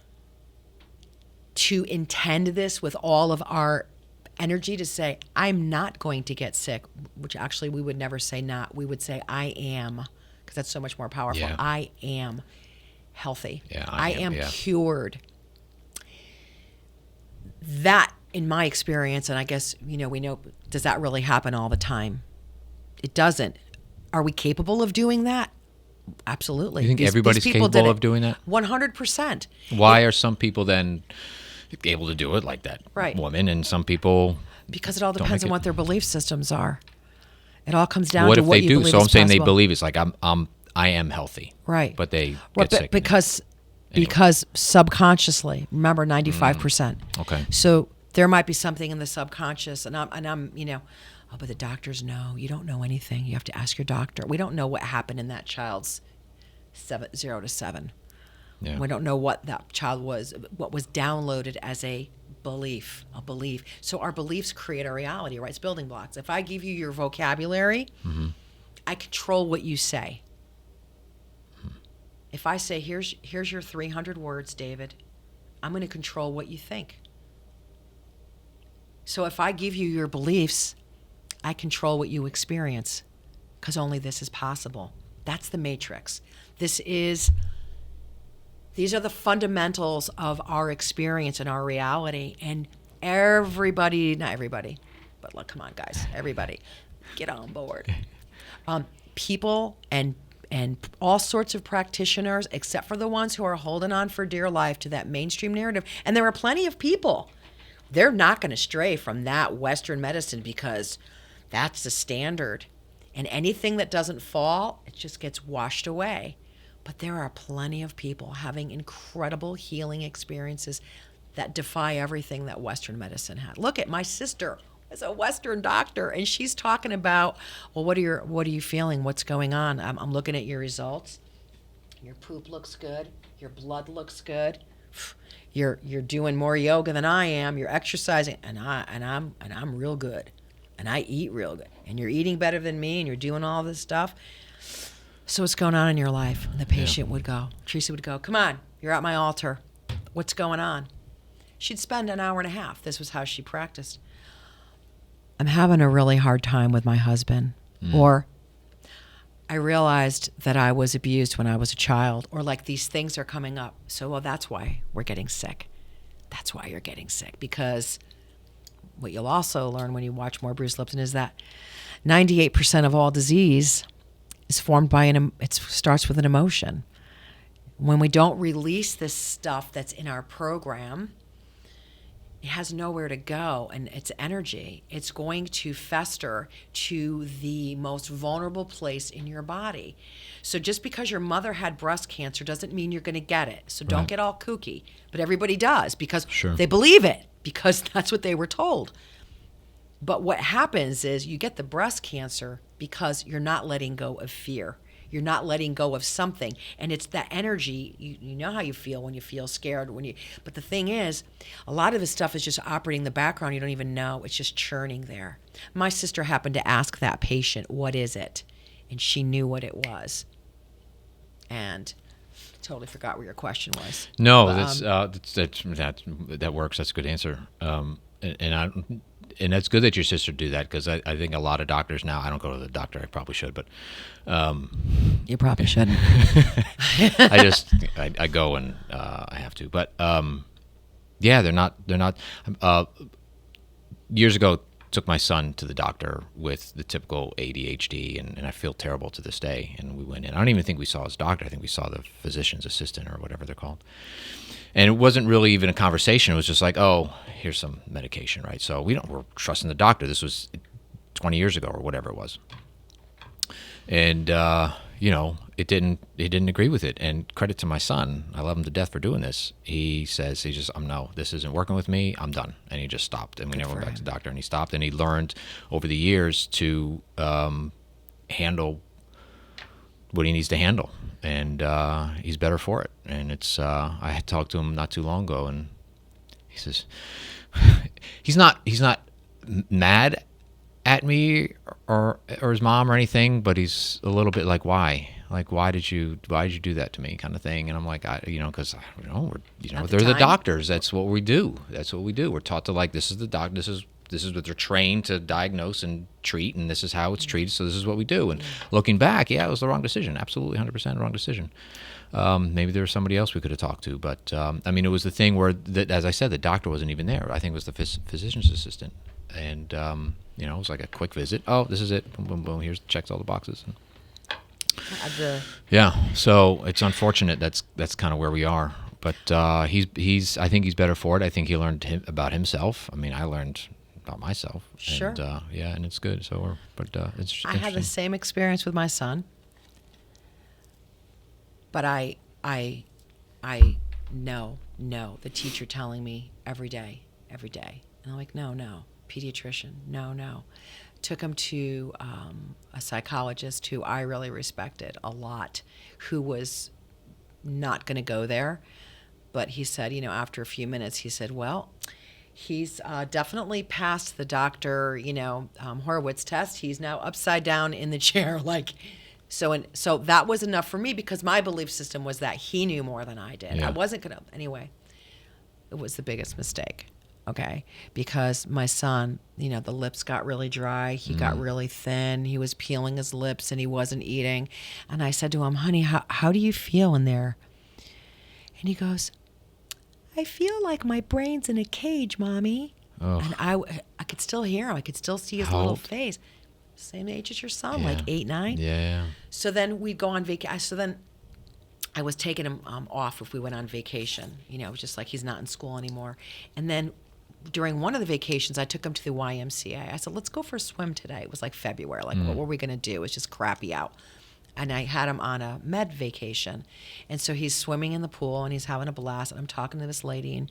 to intend this with all of our energy, to say, I'm not going to get sick, which actually we would never say not. We would say, I am, because that's so much more powerful. Yeah. I am healthy. Yeah, I am cured. That, in my experience, and I guess, we know Does that really happen all the time? It doesn't. Are we capable of doing that? Absolutely. You think everybody's capable of doing that? 100%. Why are some people then able to do it like that woman, and some people because it all depends on what their belief systems are. It all comes down what to if what they you do? believe So is I'm saying possible. they believe it's like I am healthy, right? But they get sick because subconsciously, remember 95%. Okay. So there might be something in the subconscious, and I'm oh, but the doctors know. You don't know anything. You have to ask your doctor. We don't know what happened in that child's 0 to 7. Yeah. We don't know what that child what was downloaded as a belief. So our beliefs create our reality, right? It's building blocks. If I give you your vocabulary, I control what you say. If I say, here's your 300 words, David, I'm going to control what you think. So if I give you your beliefs, I control what you experience, because only this is possible. That's the matrix. These are the fundamentals of our experience and our reality. And everybody, not everybody, but look, come on, guys, everybody, get on board. People and all sorts of practitioners, except for the ones who are holding on for dear life to that mainstream narrative. And there are plenty of people. They're not going to stray from that Western medicine because that's the standard. And anything that doesn't fall, it just gets washed away. But there are plenty of people having incredible healing experiences that defy everything that Western medicine had. Look at my sister is a Western doctor, and she's talking about, well, what are you feeling? What's going on? I'm looking at your results. Your poop looks good. Your blood looks good. You're doing more yoga than I am. You're exercising, and I'm real good, and I eat real good, and you're eating better than me, and you're doing all this stuff. So what's going on in your life? And the patient would go, Teresa would go, come on, you're at my altar. What's going on? She'd spend an hour and a half. This was how she practiced. I'm having a really hard time with my husband. Or I realized that I was abused when I was a child. Or like these things are coming up. So, well, that's why we're getting sick. That's why you're getting sick. Because what you'll also learn when you watch more Bruce Lipton is that 98% of all disease is formed by it starts with an emotion. When we don't release this stuff that's in our program, it has nowhere to go, and it's energy. It's going to fester to the most vulnerable place in your body. So just because your mother had breast cancer doesn't mean you're going to get it. So don't get all kooky. But everybody does because they believe it, because that's what they were told. But what happens is you get the breast cancer because you're not letting go of fear. You're not letting go of something. And it's that energy. You know how you feel when you feel scared. But the thing is, a lot of this stuff is just operating in the background. You don't even know. It's just churning there. My sister happened to ask that patient, what is it? And she knew what it was. And I totally forgot what your question was. No, that works. That's a good answer. And that's good that your sister do that, because I think a lot of doctors now, I don't go to the doctor, I probably should, but you probably shouldn't. I go and I have to, but they're not years ago took my son to the doctor with the typical ADHD, and I feel terrible to this day. And we went in. I don't even think we saw his doctor. I think we saw the physician's assistant or whatever they're called. And it wasn't really even a conversation. It was just like, oh, here's some medication, right? So we're trusting the doctor. This was 20 years ago or whatever it was. And, he didn't agree with it. And credit to my son. I love him to death for doing this. He says, no, this isn't working with me. I'm done. And he just stopped. And we never went back to the doctor. And he stopped. And he learned over the years to handle what he needs to handle. And he's better for it. And it's I had talked to him not too long ago, and he says he's not mad at me or his mom or anything, but he's a little bit like, why did you do that to me, kind of thing. And I'm like, because they're the doctors. That's what we do. We're taught to, like, this is the doctor. This is what they're trained to diagnose and treat, and this is how it's treated, so this is what we do. And looking back, it was the wrong decision. Absolutely 100% wrong decision. Maybe there was somebody else we could have talked to, but it was the thing where, as I said, the doctor wasn't even there. I think it was the physician's assistant. And you know, it was like a quick visit. Oh, this is it. Boom, boom, boom. Here's checks all the boxes. Yeah. So it's unfortunate. That's kind of where we are. But he's. I think he's better for it. I think he learned about himself. I mean, I learned about myself. Sure. And, yeah, and it's good. So it's. I had the same experience with my son, but I know the teacher telling me every day, and I'm like, no, pediatrician, no. Took him to a psychologist who I really respected a lot, who was not going to go there, but he said, you know, after a few minutes, he said, well, he's definitely passed the Dr. Horowitz test. He's now upside down in the chair, like. So that was enough for me, because my belief system was that he knew more than I did. Yeah. I wasn't going to. Anyway, it was the biggest mistake, okay? Because my son, the lips got really dry. He got really thin. He was peeling his lips and he wasn't eating. And I said to him, honey, how do you feel in there? And he goes, I feel like my brain's in a cage, Mommy. Oh. And I could still hear him. I could still see his How little old? face. Same age as your son, Yeah. like 8, 9. Yeah. So then we'd go on vacation. So then I was taking him off if we went on vacation. It was just like he's not in school anymore. And then during one of the vacations, I took him to the YMCA. I said, let's go for a swim today. It was like February. Like, what were we going to do? It was just crappy out. And I had him on a med vacation. And so he's swimming in the pool and he's having a blast. And I'm talking to this lady, and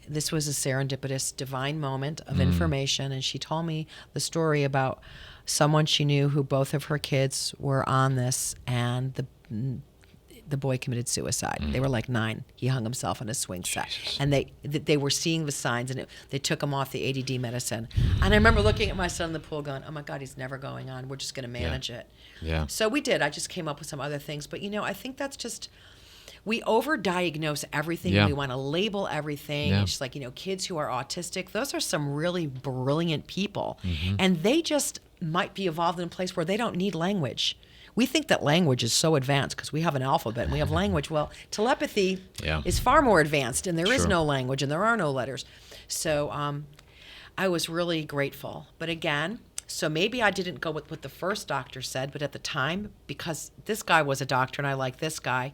this was a serendipitous, divine moment of information, and she told me the story about someone she knew who both of her kids were on this, and the boy committed suicide. They were like 9. He hung himself on a swing set, and they were seeing the signs, and they took him off the ADD medicine. And I remember looking at my son in the pool, going, "Oh my God, he's never going on. We're just going to manage it." Yeah. So we did. I just came up with some other things, but I think that's just. We overdiagnose everything. Yeah. We want to label everything. Yeah. It's just like, kids who are autistic, those are some really brilliant people. And they just might be evolved in a place where they don't need language. We think that language is so advanced because we have an alphabet and we have language. Well, telepathy is far more advanced, and there is Sure. no language and there are no letters. So I was really grateful. But again, so maybe I didn't go with what the first doctor said, but at the time, because this guy was a doctor and I like this guy,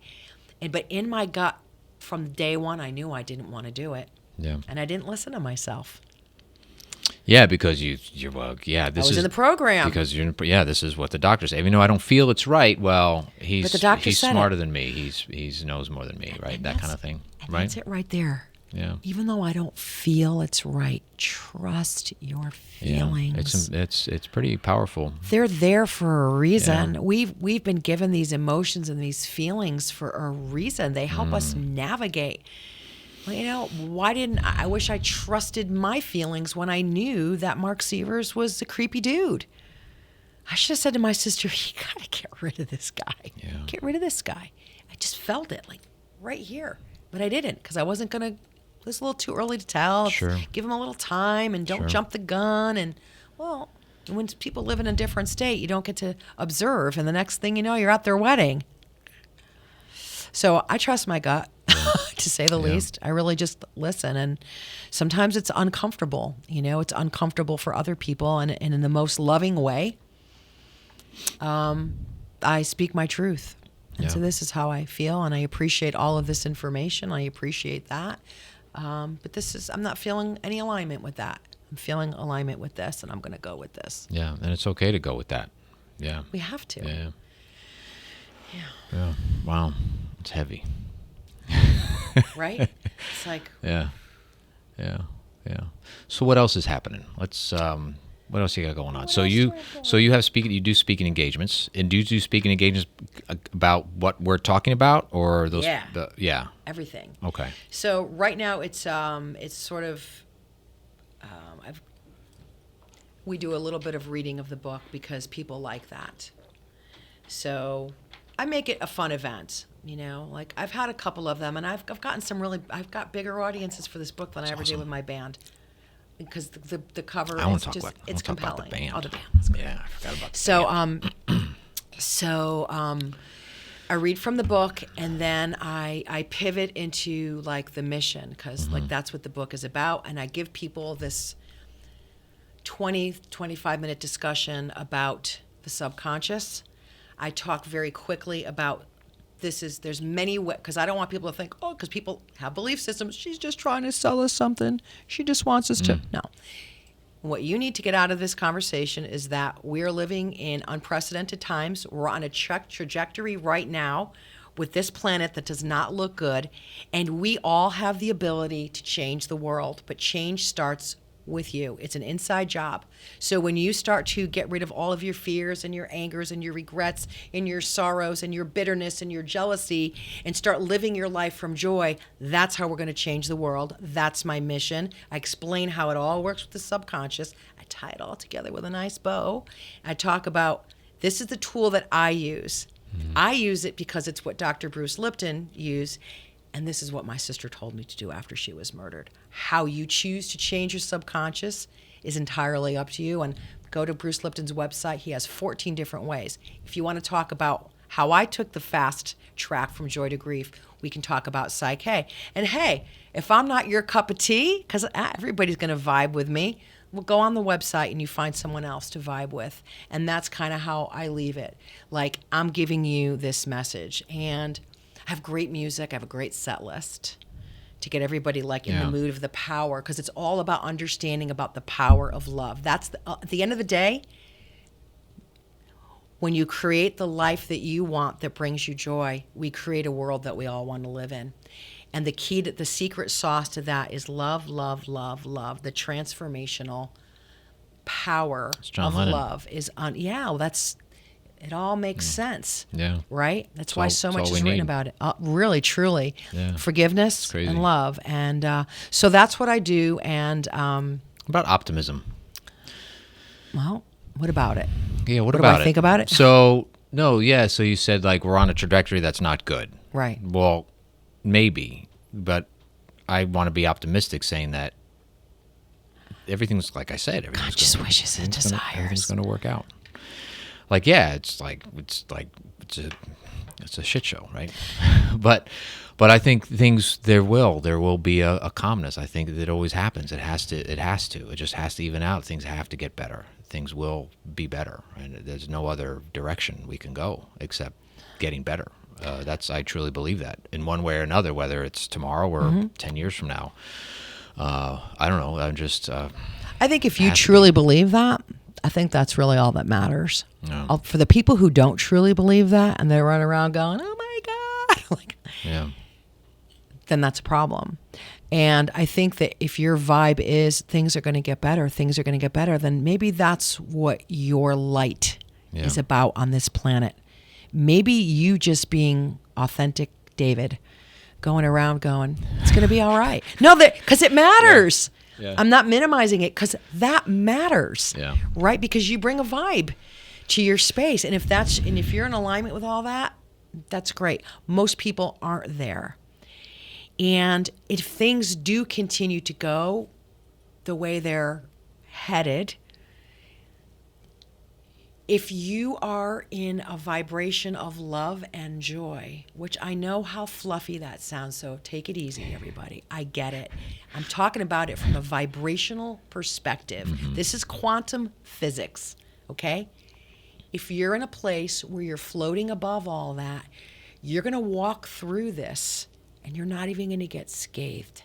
but in my gut, from day one, I knew I didn't want to do it. Yeah. And I didn't listen to myself. Yeah, because this I was is in the program. because this is what the doctor said. Even though I don't feel it's right, well, But the doctor he's said smarter it. than me. He knows more than me, right? And That kind of thing, And right? that's it right there. Yeah. Even though I don't feel it's right, trust your feelings. Yeah. It's pretty powerful. They're there for a reason. Yeah. We've been given these emotions and these feelings for a reason. They help us navigate. Well, why didn't I wish I trusted my feelings when I knew that Mark Sievers was a creepy dude. I should have said to my sister, you got to get rid of this guy. Yeah. Get rid of this guy. I just felt it like right here. But I didn't, because I wasn't going to. It was a little too early to tell. Sure. Give him a little time and don't Sure. jump the gun. And, well, when people live in a different state, you don't get to observe. And the next thing you know, you're at their wedding. So I trust my gut, to say the least. I really just listen. And sometimes it's uncomfortable. It's uncomfortable for other people. And in the most loving way, I speak my truth. And so this is how I feel. And I appreciate all of this information. I appreciate that. But I'm not feeling any alignment with that. I'm feeling alignment with this, and I'm going to go with this. Yeah, and it's okay to go with that. Yeah. We have to. Yeah. Yeah. Yeah. Wow. It's heavy. Right? It's like. Yeah. Yeah. Yeah. So what else is happening? Let's what else you got going on? So you do speaking engagements, and do you do speaking engagements about what we're talking about, or those? Yeah. Everything. Okay. So right now it's sort of we do a little bit of reading of the book because people like that. So I make it a fun event. Like I've had a couple of them, and I've gotten I've got bigger audiences for this book than I ever did with my band. Because the cover is just it's compelling. About the band. Oh, the band. That's great. Yeah, I forgot about So I read from the book, and then I pivot into like the mission, because like that's what the book is about, and I give people this 25-minute discussion about the subconscious. I talk very quickly about there's many ways, because I don't want people to think, oh, because people have belief systems, she's just trying to sell us something. She just wants us to. No. What you need to get out of this conversation is that we're living in unprecedented times. We're on a trajectory right now with this planet that does not look good, and we all have the ability to change the world, but change starts with you. It's an inside job. So when you start to get rid of all of your fears and your angers and your regrets and your sorrows and your bitterness and your jealousy and start living your life from joy, that's how we're going to change the world. That's my mission. I explain how it all works with the subconscious. I tie it all together with a nice bow. I talk about this is the tool that I use. I use it because it's what Dr. Bruce Lipton used. And this is what my sister told me to do after she was murdered. How you choose to change your subconscious is entirely up to you. And go to Bruce Lipton's website. He has 14 different ways. If you want to talk about how I took the fast track from joy to grief, we can talk about Psyche. And hey, if I'm not your cup of tea, because everybody's going to vibe with me, well, go on the website and you find someone else to vibe with. And that's kind of how I leave it. Like, I'm giving you this message. And I have great music. I have a great set list to get everybody like in the mood of the power, because it's all about understanding about the power of love. That's at the end of the day, when you create the life that you want that brings you joy, we create a world that we all want to live in. And the key to the secret sauce to that is love, love, love, love. The transformational power of Lennon. love is that's. It all makes sense. Yeah. Right? That's why so much all is we written need. about it. Really, truly. Yeah. Forgiveness crazy. and love. And so that's what I do. And, About optimism. well, what about it? Yeah, what do about I think about it? So you said like we're on a trajectory that's not good. Right. Well, maybe, but I want to be optimistic, saying that everything's, like I said, everything's Just wishes and everything's desires. going to work out. Like, yeah, it's a shit show, right? but I think there will be a calmness. I think that it always happens. It has to. It just has to even out. Things have to get better. Things will be better, and there's no other direction we can go except getting better. I truly believe that in one way or another, whether it's tomorrow or 10 years from now. I don't know. I'm just. I think if you truly believe that, I think that's really all that matters. Yeah. For the people who don't truly believe that and they run around going, oh my God, then that's a problem. And I think that if your vibe is things are going to get better, then maybe that's what your light is about on this planet. Maybe you just being authentic David, going around going, it's going to be all right. No, because it matters. Yeah. I'm not minimizing it because that matters, right? Because you bring a vibe to your space. And if you're in alignment with all that, that's great. Most people aren't there. And if things do continue to go the way they're headed, if you are in a vibration of love and joy, which I know how fluffy that sounds, so take it easy, everybody. I get it. I'm talking about it from a vibrational perspective. Mm-hmm. This is quantum physics, okay? If you're in a place where you're floating above all that, you're going to walk through this and you're not even going to get scathed.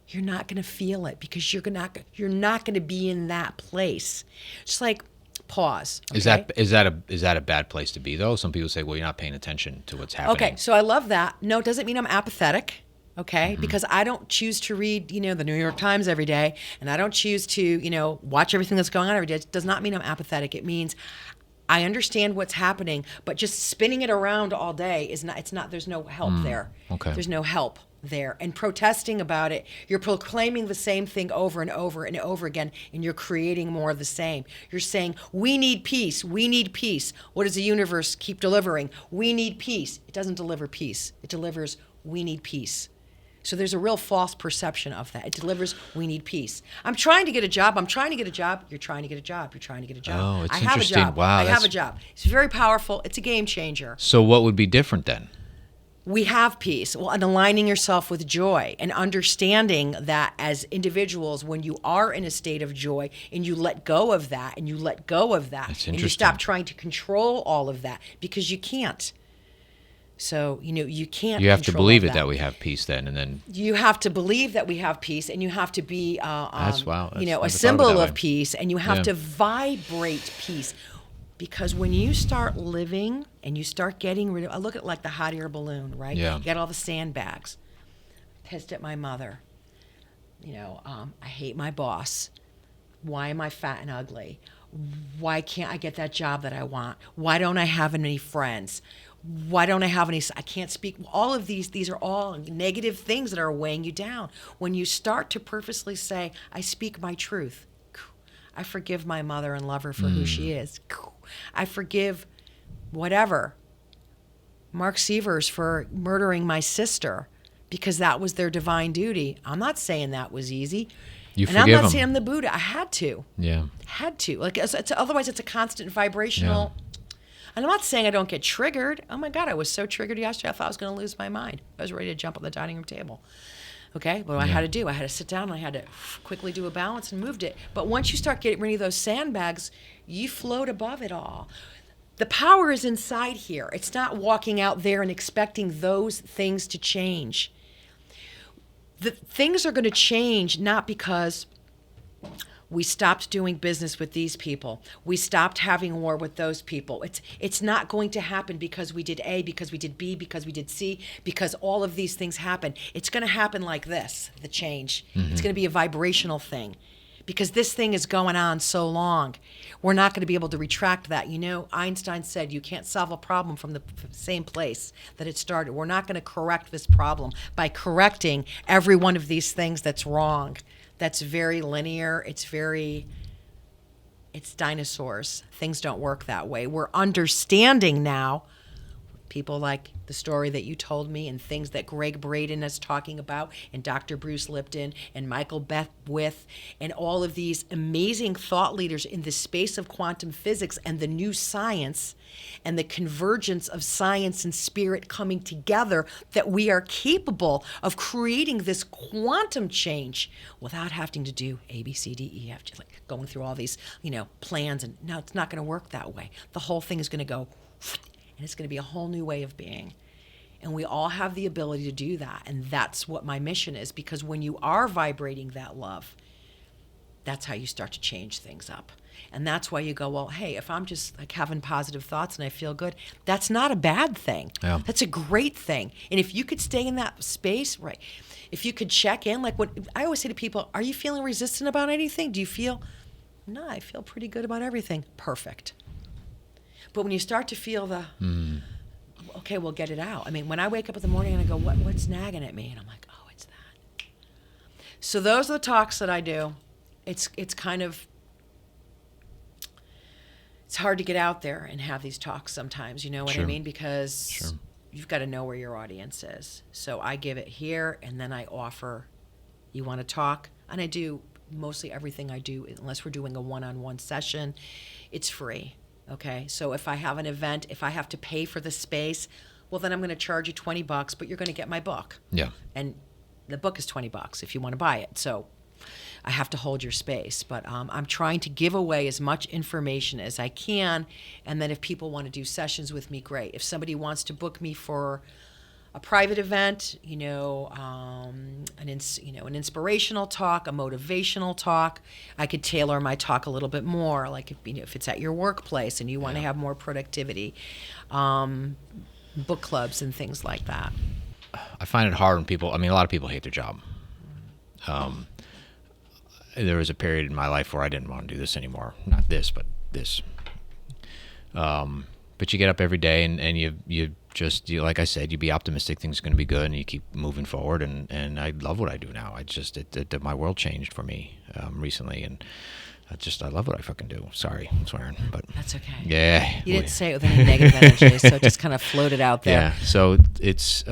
You're not going to feel it because you're not going to be in that place. Just like pause. Okay? Is that a bad place to be though? Some people say, well, you're not paying attention to what's happening. Okay, so I love that. No, it doesn't mean I'm apathetic. Okay, because I don't choose to read, the New York Times every day, and I don't choose to, watch everything that's going on every day. It does not mean I'm apathetic. It means I understand what's happening, but just spinning it around all day there's no help there. Okay. There's no help there. And protesting about it, you're proclaiming the same thing over and over and over again, and you're creating more of the same. You're saying, we need peace. We need peace. What does the universe keep delivering? We need peace. It doesn't deliver peace. It delivers, we need peace. So there's a real false perception of that. It delivers, we need peace. I'm trying to get a job. You're trying to get a job. You're trying to get a job. Oh, it's I have interesting. a job. Wow, I have a job. It's very powerful. It's a game changer. So what would be different then? we have peace. Well, and aligning yourself with joy and understanding that as individuals, when you are in a state of joy and you let go of that and you let go of that That's and you interesting. stop trying to control all of that, because you can't. So, you can't. You have to control believe all it that we have peace then, and then you have to believe that we have peace, and you have to be, That's wow. That's, a never thought of it symbol that of way. peace, and you have Yeah. to vibrate peace. Because when you start living and you start getting rid of, I look at like the hot air balloon, right? Yeah. You got all the sandbags. Pissed at my mother. I hate my boss. Why am I fat and ugly? Why can't I get that job that I want? Why don't I have any friends? Why don't I have any? I can't speak. All of these are all negative things that are weighing you down. When you start to purposely say, I speak my truth. I forgive my mother and love her for who she is. I forgive whatever. Mark Severs for murdering my sister because that was their divine duty. I'm not saying that was easy. You and I'm forgive not them. saying I'm the Buddha. I had to. Yeah. Had to. Otherwise it's a constant vibrational. And I'm not saying I don't get triggered. Oh my God, I was so triggered yesterday. I thought I was going to lose my mind. I was ready to jump on the dining room table. Okay, what I had to do, I had to sit down and I had to quickly do a balance and moved it. But once you start getting rid of those sandbags, you float above it all. The power is inside here. It's not walking out there and expecting those things to change. The things are going to change not because we stopped doing business with these people. We stopped having war with those people. It's not going to happen because we did A, because we did B, because we did C, because all of these things happen. It's going to happen like this, the change. It's going to be a vibrational thing because this thing is going on so long. We're not going to be able to retract that. Einstein said you can't solve a problem from the same place that it started. We're not going to correct this problem by correcting every one of these things that's wrong. That's very linear. It's dinosaurs. Things don't work that way. We're understanding now, people like the story that you told me and things that Greg Braden is talking about and Dr. Bruce Lipton and Michael Beckwith and all of these amazing thought leaders in the space of quantum physics and the new science and the convergence of science and spirit coming together, that we are capable of creating this quantum change without having to do A, B, C, D, E, F, just like going through all these, plans. And no, it's not going to work that way. The whole thing is going to go, and it's going to be a whole new way of being. And we all have the ability to do that. And that's what my mission is, because when you are vibrating that love, that's how you start to change things up. And that's why you go, well, hey, if I'm just like having positive thoughts and I feel good, that's not a bad thing. Yeah. That's a great thing. And if you could stay in that space, right, if you could check in, like what I always say to people, are you feeling resistant about anything? Do you feel, no, I feel pretty good about everything. Perfect. But when you start to feel the, okay, well, get it out. I mean, when I wake up in the morning and I go, what's nagging at me? And I'm like, oh, it's that. So those are the talks that I do. It's kind of, it's hard to get out there and have these talks sometimes, you know what I mean? Because you've got to know where your audience is. So I give it here, and then I offer, you want to talk? And I do mostly everything I do, unless we're doing a one-on-one session, it's free. Okay, so if I have an event, if I have to pay for the space, well, then I'm going to charge you $20, but you're going to get my book. Yeah. And the book is $20 if you want to buy it. So I have to hold your space. But I'm trying to give away as much information as I can. And then if people want to do sessions with me, great. If somebody wants to book me for a private event, an inspirational talk, a motivational talk, I could tailor my talk a little bit more. Like if it's at your workplace and you want to have more productivity, book clubs and things like that. I find it hard when people, a lot of people hate their job. There was a period in my life where I didn't want to do this anymore. Not this, but this. But you get up every day and you just, like I said, you be optimistic things are going to be good, and you keep moving forward. And I love what I do now. My world changed for me recently, and I love what I fucking do. Sorry, I'm swearing, but that's okay. Yeah, you didn't say it with any negative energy, so it just kind of floated out there. Yeah, so it's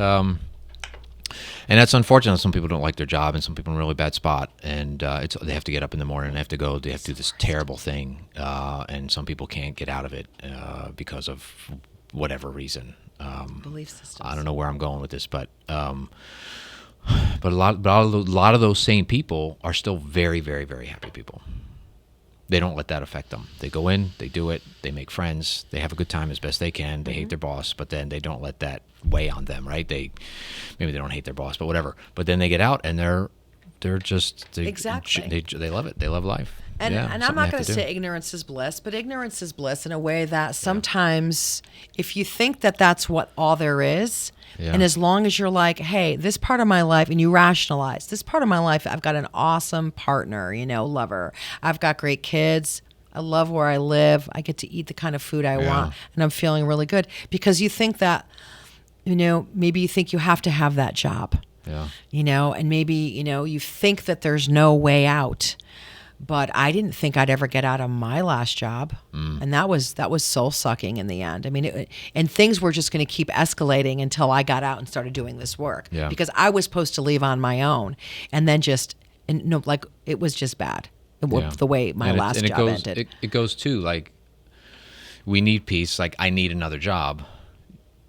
and that's unfortunate. Some people don't like their job, and some people are in a really bad spot, and they have to get up in the morning and they have to go. They have to do this terrible thing, and some people can't get out of it because of whatever reason. Belief systems. I don't know where I'm going with this, but a lot of those same people are still very, very, very happy people. They don't let that affect them. They go in, they do it, they make friends, they have a good time as best they can. They hate their boss, but then they don't let that weigh on them, right? Maybe they don't hate their boss, but whatever. But then they get out and they're just Exactly. They love it. They love life. And Yeah, I'm something not they going have to do. say ignorance is bliss, but ignorance is bliss in a way that sometimes if you think that that's what all there is, Yeah. and as long as you're like, hey, this part of my life, and you rationalize, this part of my life, I've got an awesome partner, lover. I've got great kids. I love where I live. I get to eat the kind of food I want, and I'm feeling really good. Because you think that, maybe you think you have to have that job. Yeah. And maybe, you think that there's no way out. But I didn't think I'd ever get out of my last job, and that was soul sucking in the end. I mean, and things were just going to keep escalating until I got out and started doing this work. Yeah. Because I was supposed to leave on my own, and then it was just bad. The way my last job ended. It goes too, like, we need peace. Like, I need another job.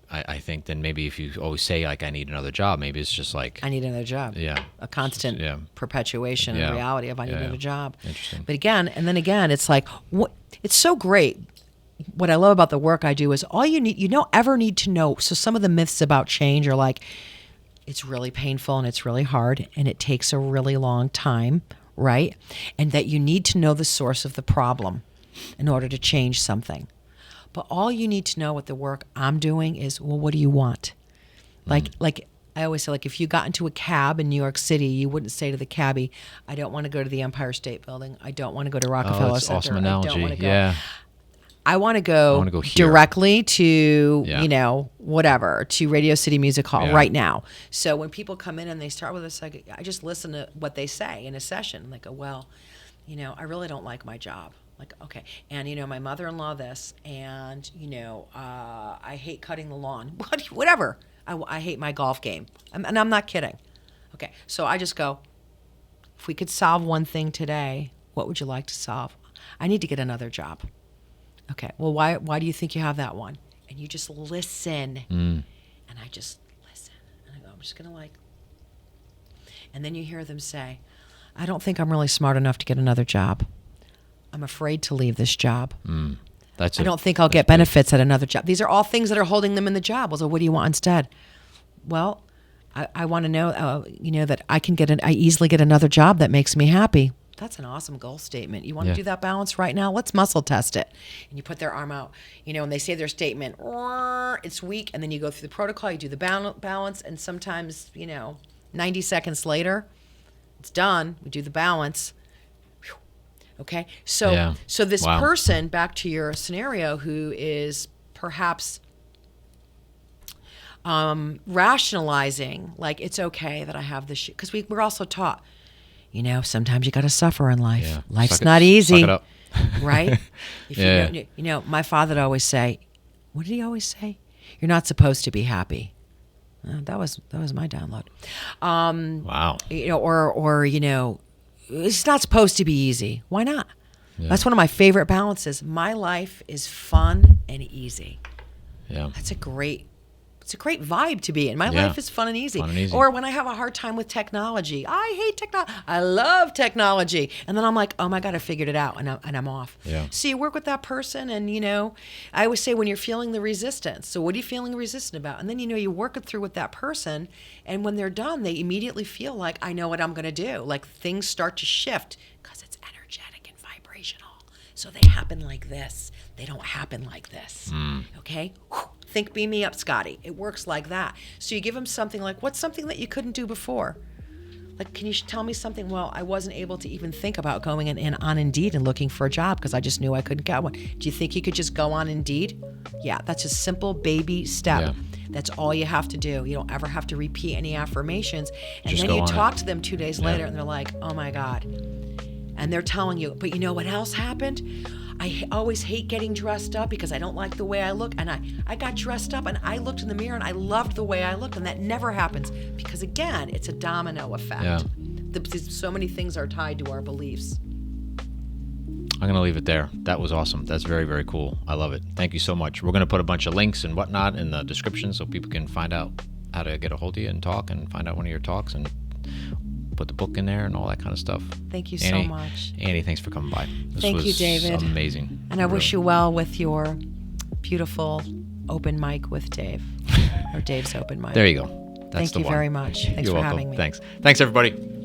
I think then maybe if you always say, like, I need another job, maybe it's just like, I need another job. Yeah. A constant perpetuation Yeah. and reality of I need Yeah. another job. Interesting. But again, it's like, it's so great. What I love about the work I do is all you don't ever need to know. So some of the myths about change are like, it's really painful and it's really hard and it takes a really long time, right? And that you need to know the source of the problem in order to change something. But all you need to know with the work I'm doing is, well, what do you want? Like I always say, like, if you got into a cab in New York City, you wouldn't say to the cabbie, I don't want to go to the Empire State Building. I don't want to go to Rockefeller that's Center. awesome I don't analogy. want to go. Yeah. I want to go here. directly to, Yeah. Whatever, to Radio City Music Hall Yeah. right now. So when people come in and they start with us, I just listen to what they say in a session. And they go, well, I really don't like my job. Like, okay. And, my mother-in-law this, and, I hate cutting the lawn. Whatever. I hate my golf game. And I'm not kidding. Okay. So I just go, if we could solve one thing today, what would you like to solve? I need to get another job. Okay. Well, why do you think you have that one? And you just listen. And I just listen. And I go, I'm just going to and then you hear them say, I don't think I'm really smart enough to get another job. I'm afraid to leave this job. I don't think I'll get benefits at another job. These are all things that are holding them in the job. So what do you want instead? Well, I want to know, that I easily get another job that makes me happy. That's an awesome goal statement. You want to do that balance right now? Let's muscle test it. And you put their arm out, and they say their statement, it's weak. And then you go through the protocol, you do the balance. And sometimes, 90 seconds later, it's done. We do the balance. Okay, so this person, back to your scenario, who is perhaps rationalizing, like, it's okay that I have this shit, because we're also taught, sometimes you got to suffer in life. Yeah. Life's not easy, suck it up. right? If my father would always say, what did he always say? You're not supposed to be happy. That was my download. Wow. It's not supposed to be easy. Why not? Yeah. That's one of my favorite balances. My life is fun and easy. Yeah. It's a great vibe to be in. My life is fun and easy. Or when I have a hard time with technology, I hate technology. I love technology. And then I'm like, oh my God, I figured it out, and I'm off. Yeah. So you work with that person, and I always say, when you're feeling the resistance, so what are you feeling resistant about? And then you work it through with that person, and when they're done, they immediately feel like, I know what I'm going to do. Like, things start to shift because it's energetic and vibrational. So they happen like this. They don't happen like this. Okay? Think beam me up, Scotty. It works like that. So you give them something like, what's something that you couldn't do before? Like, can you tell me something? Well, I wasn't able to even think about going in on Indeed and looking for a job because I just knew I couldn't get one. Do you think you could just go on Indeed? Yeah, that's a simple baby step. Yeah. That's all you have to do. You don't ever have to repeat any affirmations. And Just then go you on talk it. to them 2 days later, and they're like, oh my God. And they're telling you, but you know what else happened? I always hate getting dressed up because I don't like the way I look. And I got dressed up and I looked in the mirror and I loved the way I looked. And that never happens because, again, it's a domino effect. Yeah. So many things are tied to our beliefs. I'm going to leave it there. That was awesome. That's very, very cool. I love it. Thank you so much. We're going to put a bunch of links and whatnot in the description so people can find out how to get a hold of you and talk and find out one of your talks and put the book in there and all that kind of stuff. Thank you so much. Annie, thanks for coming by. This Thank was you, David. Amazing. And I wish you well with your beautiful open mic with Dave, or Dave's open mic. There you go. That's Thank you one. very much. Thanks You're for welcome. having me. Thanks, everybody.